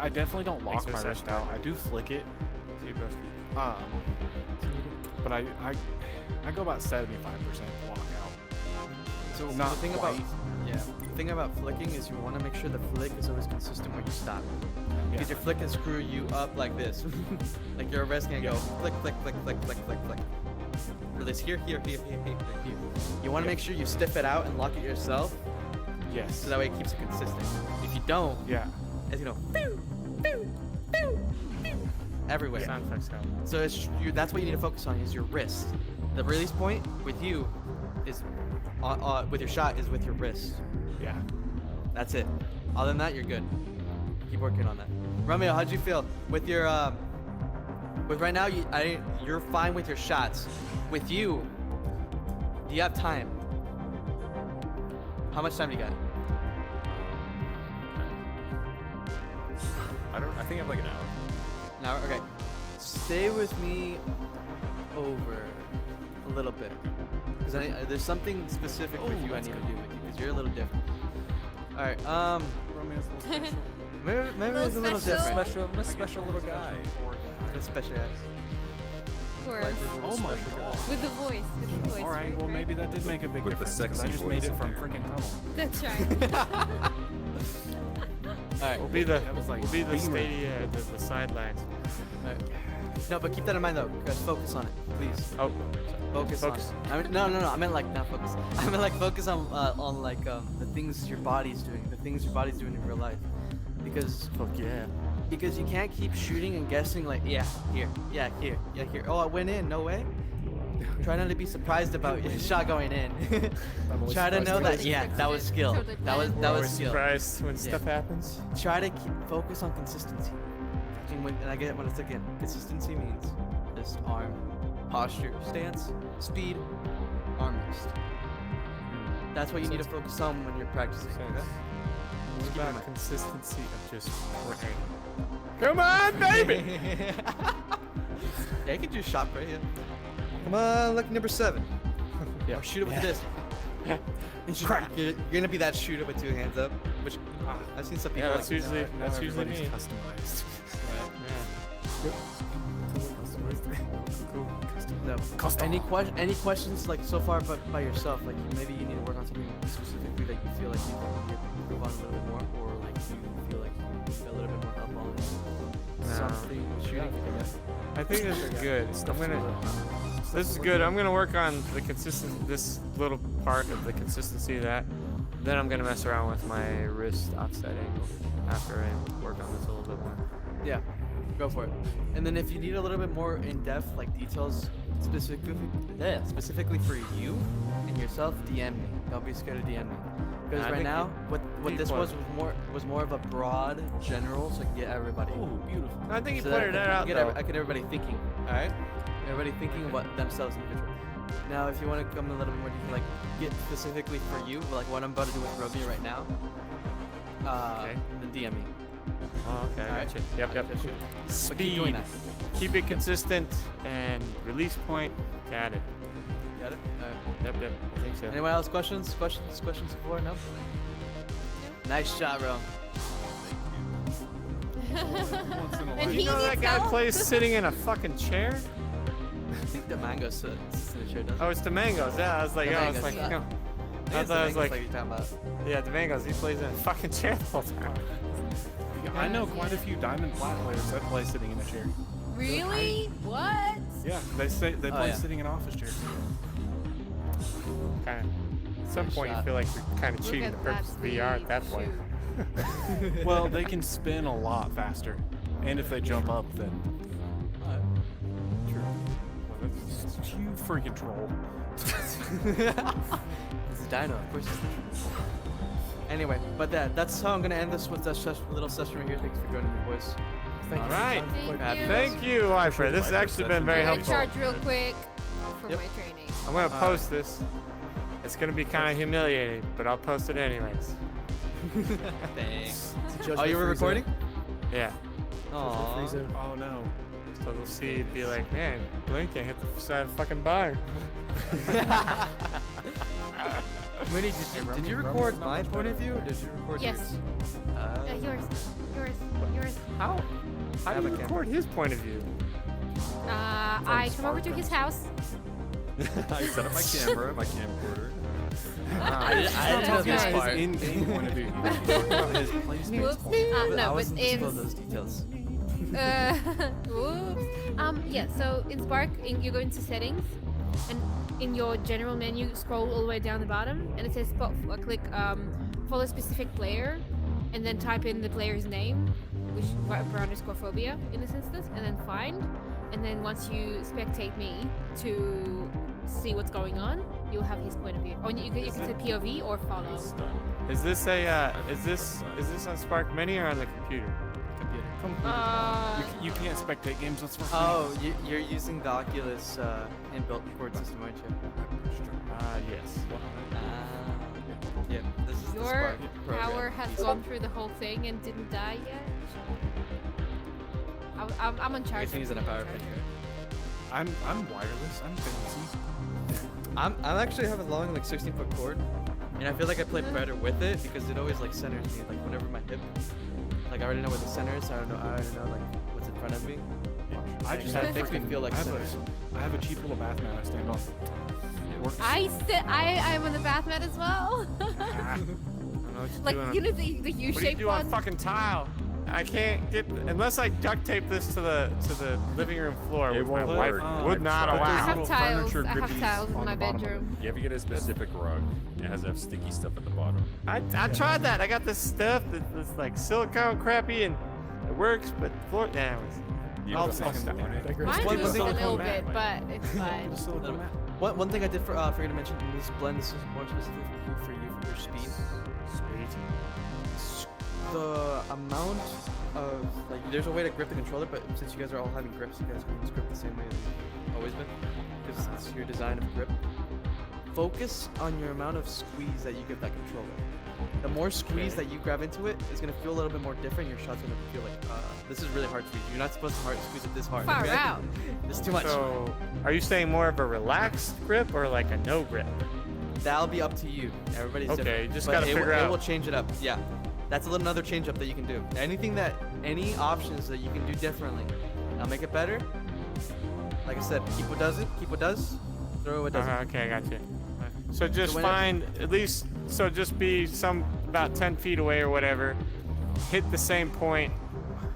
definitely don't lock Thanks for my the wrist session. out. I do flick it. See you, broski. But I go about 75% lock out. So Not the thing quite. the thing about flicking is you want to make sure the flick is always consistent where you stop. Because your flick can screw you up like this. Like your wrist can go flick, flick, flick, flick, flick, flick, flick. Release here. You want to make sure you stiff it out and lock it yourself, Yes. so that way it keeps it consistent. If you don't, Yeah. it's gonna everywhere. Sound effects help. So that's what you need to focus on is your wrist. The release point with you is with your shot is with your wrist. Yeah. That's it. Other than that, you're good. Keep working on that. Romeo, how'd you feel with your with right now? You're fine with your shots. With you, do you have time? How much time do you got? I think I have like an hour. An hour? Okay. Stay with me over a little bit. Because there's something specific with you I need to do with you. Because you're a little different. Alright, Romeo's a little special. maybe it's a little special. different. I'm a special little guy. It's special. Of course. Oh my god. With the voice. With the voice. All right. Well, maybe that did make a big With the difference. 'Cause I sexy just voice made it in from there. freaking tunnel. That's right. Alright. We'll be the That was like we'll be the beamer. stadia, the sidelines. Alright. No, but keep that in mind though. Guys, focus on it, please. Oh, Focus on focus. it. I mean, no. I meant like not focus. I meant like focus on like the things your body's doing, the things your body's doing in real life, because Fuck yeah. you can't keep shooting and guessing like here. Oh, I went in. No way. Try not to be surprised about your shot going in. Try to know that that was skill. That was Always skill. surprised when stuff happens. Try to focus on consistency. And I get it when it's again. Consistency means this arm, posture, stance, speed, arm wrist. That's what you need to focus on when you're practicing. Sense. Okay? What about consistency of just praying? Come on, baby. Yeah, you can do shot right here. Come on, lucky number 7. Yeah. Or shoot it with this. You're gonna be that shooter with 2 hands up, which I've seen some people Yeah, that's like. usually that's usually Everybody's me. customized. Yeah. No. Custom. Any questions like so far, but by yourself? Like maybe you need to work on something specifically that you feel like you can improve on a little bit more, or like you feel like you need a little bit more help on something with shooting. I think this is good. This is good. I'm gonna work on the this little part of the consistency of that. Then I'm gonna mess around with my wrist offset angle after I work on this a little bit more. Yeah, go for it. And then if you need a little bit more in-depth like details specifically for you and yourself, DM me. Don't be scared to DM me. Because I right think now, what deep this one. was more of a broad general, so I can get everybody. Oh, beautiful. I think you So that pointed I that can out get though. I get everybody thinking. All right, everybody thinking about themselves individually. Now, if you want to come a little bit more detail, like get specifically for you, like what I'm about to do with Phobia right now, Okay. then DM me. Oh, okay, I Alright. gotcha. Yep, yep. Just shoot. But keep doing Speed. that. Keep it consistent and release point. Got it. Got it? All right. Yep, yep. I think so. Anyone else questions? Questions before? No? Nice shot, bro. Once in a And while. he You know that needs guy help? plays sitting in a fucking chair? I think the mango sits in the chair, doesn't Oh, it's the mangoes. Yeah, I was like, The oh, I was mangoes, like, yeah. no. it? I thought I was like, you're talking about. yeah, the mangoes. He plays in a fucking chair the whole time. Yeah, I know quite a few diamond flat players that play sitting in a chair. Really? What? Yeah, they Oh, play yeah. sitting in office chairs. Kind of. At some Nice point, shot. you feel like you're kind of Look cheating at the purpose of VR at that point. shoot. Well, they can spin a lot faster, and if they jump up, then it's you freaking troll. It's a dino, of course. Anyway, but that's how I'm gonna end this with this little session right here. Thanks for joining me, boys. Thank All you for your right. time. Thank Quite- you. Thank you, Wyfer. This has actually been very I'm gonna helpful. charge real quick for Yep. my training. I'm gonna post this. It's gonna be kind of humiliating, but I'll post it anyways. Thanks. It's a judgment Oh, you were free recording? zone. Yeah. Aww. Judgment free zone. Oh no. So they'll see it be like, man, Blink can't hit the side of the fucking bar. Mooney, did you record my point of view, or did you record Yes. yours? Yours. How? How do have you a camera. record his point of view? I come over to his house. I set up my camera, my camcorder. I didn't know this Okay. part. His in-game point of view. His placement. Whoops. I No, but wasn't disclose in those details. whoops. Yeah. So in Spark, you go into settings, and in your general menu, scroll all the way down the bottom, and it says click follow specific player, and then type in the player's name, which _ Phobia in this instance, and then find, and then once you spectate me to see what's going on, you'll have his point of view. Or you can say POV or follow. Is this a is this on Spark Mini or on the computer? You can't spectate games on Spark. Oh, you're using the Oculus inbuilt record system, aren't you? Yes. Yeah, this is the Your Spark program. power has gone through the whole thing and didn't die yet. I'm on I charge. guess you're using a power pick. I'm wireless. I'm fancy. I'm actually have a long like 16-foot cord, and I feel like I play better with it because it always like centers me. Like whenever my hip, like I already know where the center is. So I already know like what's in front of me. I just I have freaking feel like I centers. have a cheap little bath mat I stand on. It works. I'm on the bath mat as well. I don't know what you're Like doing. you know the What do you U-shaped do on one. fucking tile? I can't get unless I duct tape this to the living room floor, It which my won't wife work. would not I I allow. have little tiles. furniture I have grippies tiles in on my the bottom of it. bedroom. You have to get a specific rug. It has to have sticky stuff at the bottom. I tried that. I got this stuff that's like silicone crappy and it works, but floor damn. You I'll have to fucking step on it. Digress. Mine One moves a thing- little bit, but it's fine. Just a little mat. One thing I did forget to mention in this blend, this is more specific for you for your speed. Sweet. The amount of like, there's a way to grip the controller, but since you guys are all having grips, you guys can just grip the same way as you've always been, because it's your design of grip. focus on your amount of squeeze that you give that controller. The more squeeze that you grab into it, it's gonna feel a little bit more different. Your shot's gonna feel like, this is really hard for you. You're not supposed to squeeze it this hard. Far okay? out. It's too much. So, are you saying more of a relaxed grip or like a no grip? That'll be up to you. Everybody's Okay, different. you just But gotta it figure It out. will change it up. Yeah, that's another change up that you can do. Any options that you can do differently. I'll make it better. Like I said, keep what does it. Keep what does. Throw what doesn't. Okay, I got you. So just when- find at least. So just be about 10 feet away or whatever. Hit the same point.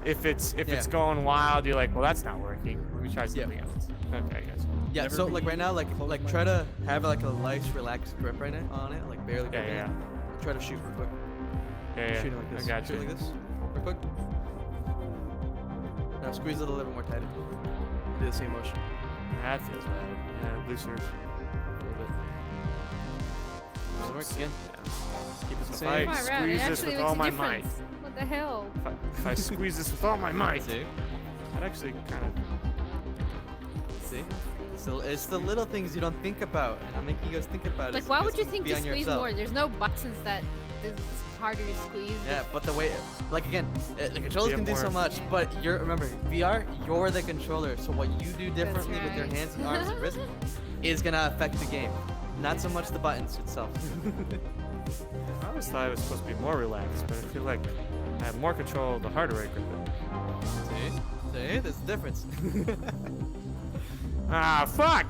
If it's Yeah. going wild, you're like, well, that's not working. Let me try something Yeah. else. Okay, I guess. Yeah. Never So like right be now, close like to try my to have like a nice relaxed grip right now on it, like barely. Yeah, gripping yeah. it. Try to shoot real quick. Yeah, Shoot it like this. I got Shoot you. it like this. Real quick. Now squeeze it a little bit more tighter. Do the same motion. That feels better. Yeah, looser. A little bit. Doesn't work again. Keep it the if same. I Far out. It squeeze this actually with makes all a my might. difference. What the hell? If I squeeze this with all my might, See? that actually kind of. See? So it's the little things you don't think about, and I'm making you guys think about it. Like, so why guys would you can think be to on squeeze yourself. more? There's no buttons that is harder to squeeze. Yeah, but the way, like again, the controllers Yeah, can do so more. much, but remember, VR, you're the controller, so what you do differently with your right. hands and arms and wrists is gonna affect the game, not so much the buttons itself. I always thought I was supposed to be more relaxed, but I feel like I have more control the harder I grip it. See, there's a difference. Ah, fuck!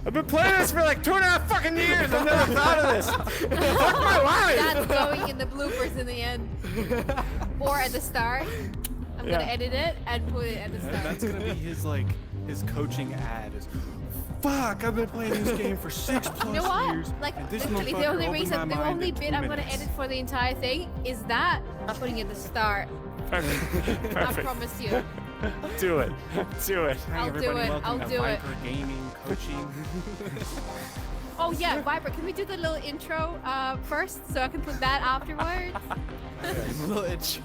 I've been playing this for like 2.5 fucking years. I've never thought of this. Fuck my life. That's going in the bloopers in the end. Or at the start. I'm gonna Yeah. edit it and put it at the And start. that's gonna be his coaching ad is, fuck, I've been playing this game for 6+ You know what? years. Like, and this literally, the motherfucker only opened reason, my the mind only in bit 2 I'm gonna minutes. edit for the entire thing is that putting it at the start. Perfect. I Perfect. promise you. Do it. Do it. Hi, I'll do everybody, it, welcome I'll to do it. Viper Gaming Coaching. Oh yeah, Viper, can we do the little intro first so I can put that afterwards? Little itch.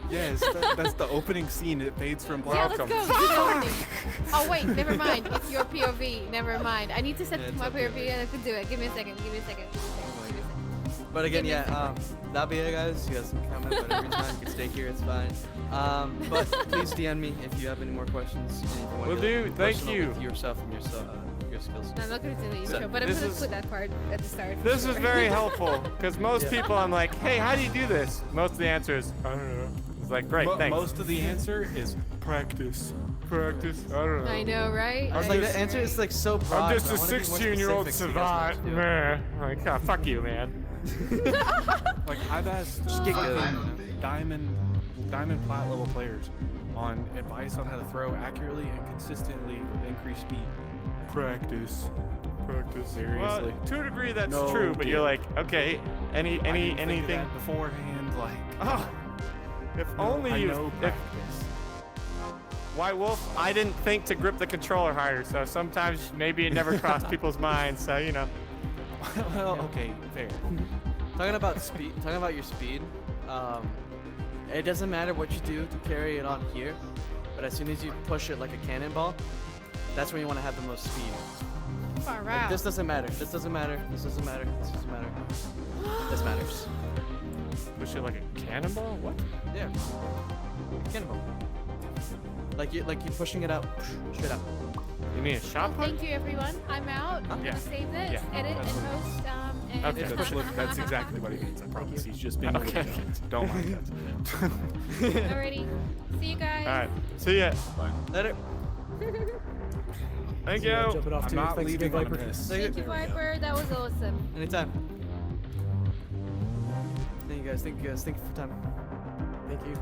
Yes, that's the opening scene. It fades from Yeah, black. let's go. Do the opening. Oh wait, never mind. It's your POV. Never mind. I need to set Yeah, it's my okay. POV and I can do it. Give me a second. Give me a second. Give me a second. Give me a second. But again, Give me a yeah, that'll be it, guys. You guys can comment whatever time. You can stay here, it's fine. But please DM me if you have any more questions. And if you wanna Will get do. Thank personal you. with yourself and your skills. No, I'm not gonna do the So, intro, but I'm this gonna is- put that part at the start. for This is sure. very helpful because most Yeah. people, I'm like, hey, how do you do this? Most of the answer is, I don't know. It's like, great, thanks. Most of the answer is practice. Practice. I don't know. I know, right? I was like, the answer is like so broad. I'm just but a I wanna be more 16-year-old specific so you guys savant. know what to Meh. Like, oh, fuck you, man. Like I've asked diamond plat level players on advice on how to throw accurately and consistently with increased speed. Practice. Practice. Seriously. Well, to a degree, that's No, true, but you're dude. like, okay, I didn't think of anything. that beforehand, like. Oh, if no, only I you. know If, practice. White Wolf, I didn't think to grip the controller harder, so sometimes maybe it never crossed people's minds. So you know. Well, okay, fair. Talking about speed, talking about your speed, it doesn't matter what you do to carry it on here, but as soon as you push it like a cannonball, that's when you want to have the most speed. Far Like, out. this doesn't matter. This doesn't matter. This doesn't matter. This doesn't matter. This matters. Push it like a cannonball? What? Yeah. Cannonball. Like you pushing it out straight up. You mean a shot put? Thank you, everyone. I'm out. I'm Yeah. gonna save this, Yeah, edit, and that's what it post. And Okay. That's exactly what he means. I promise. He's just being Okay. a little jealous. Don't mind that. Alrighty. See you guys. All right. See ya. Later. Thank Yeah, you. jumping off I'm too. not Thanks again, leaving on Viper. this. Thank you, Viper. That was awesome. Anytime. Thank you guys. Thank you guys. Thank you for your time. Thank you.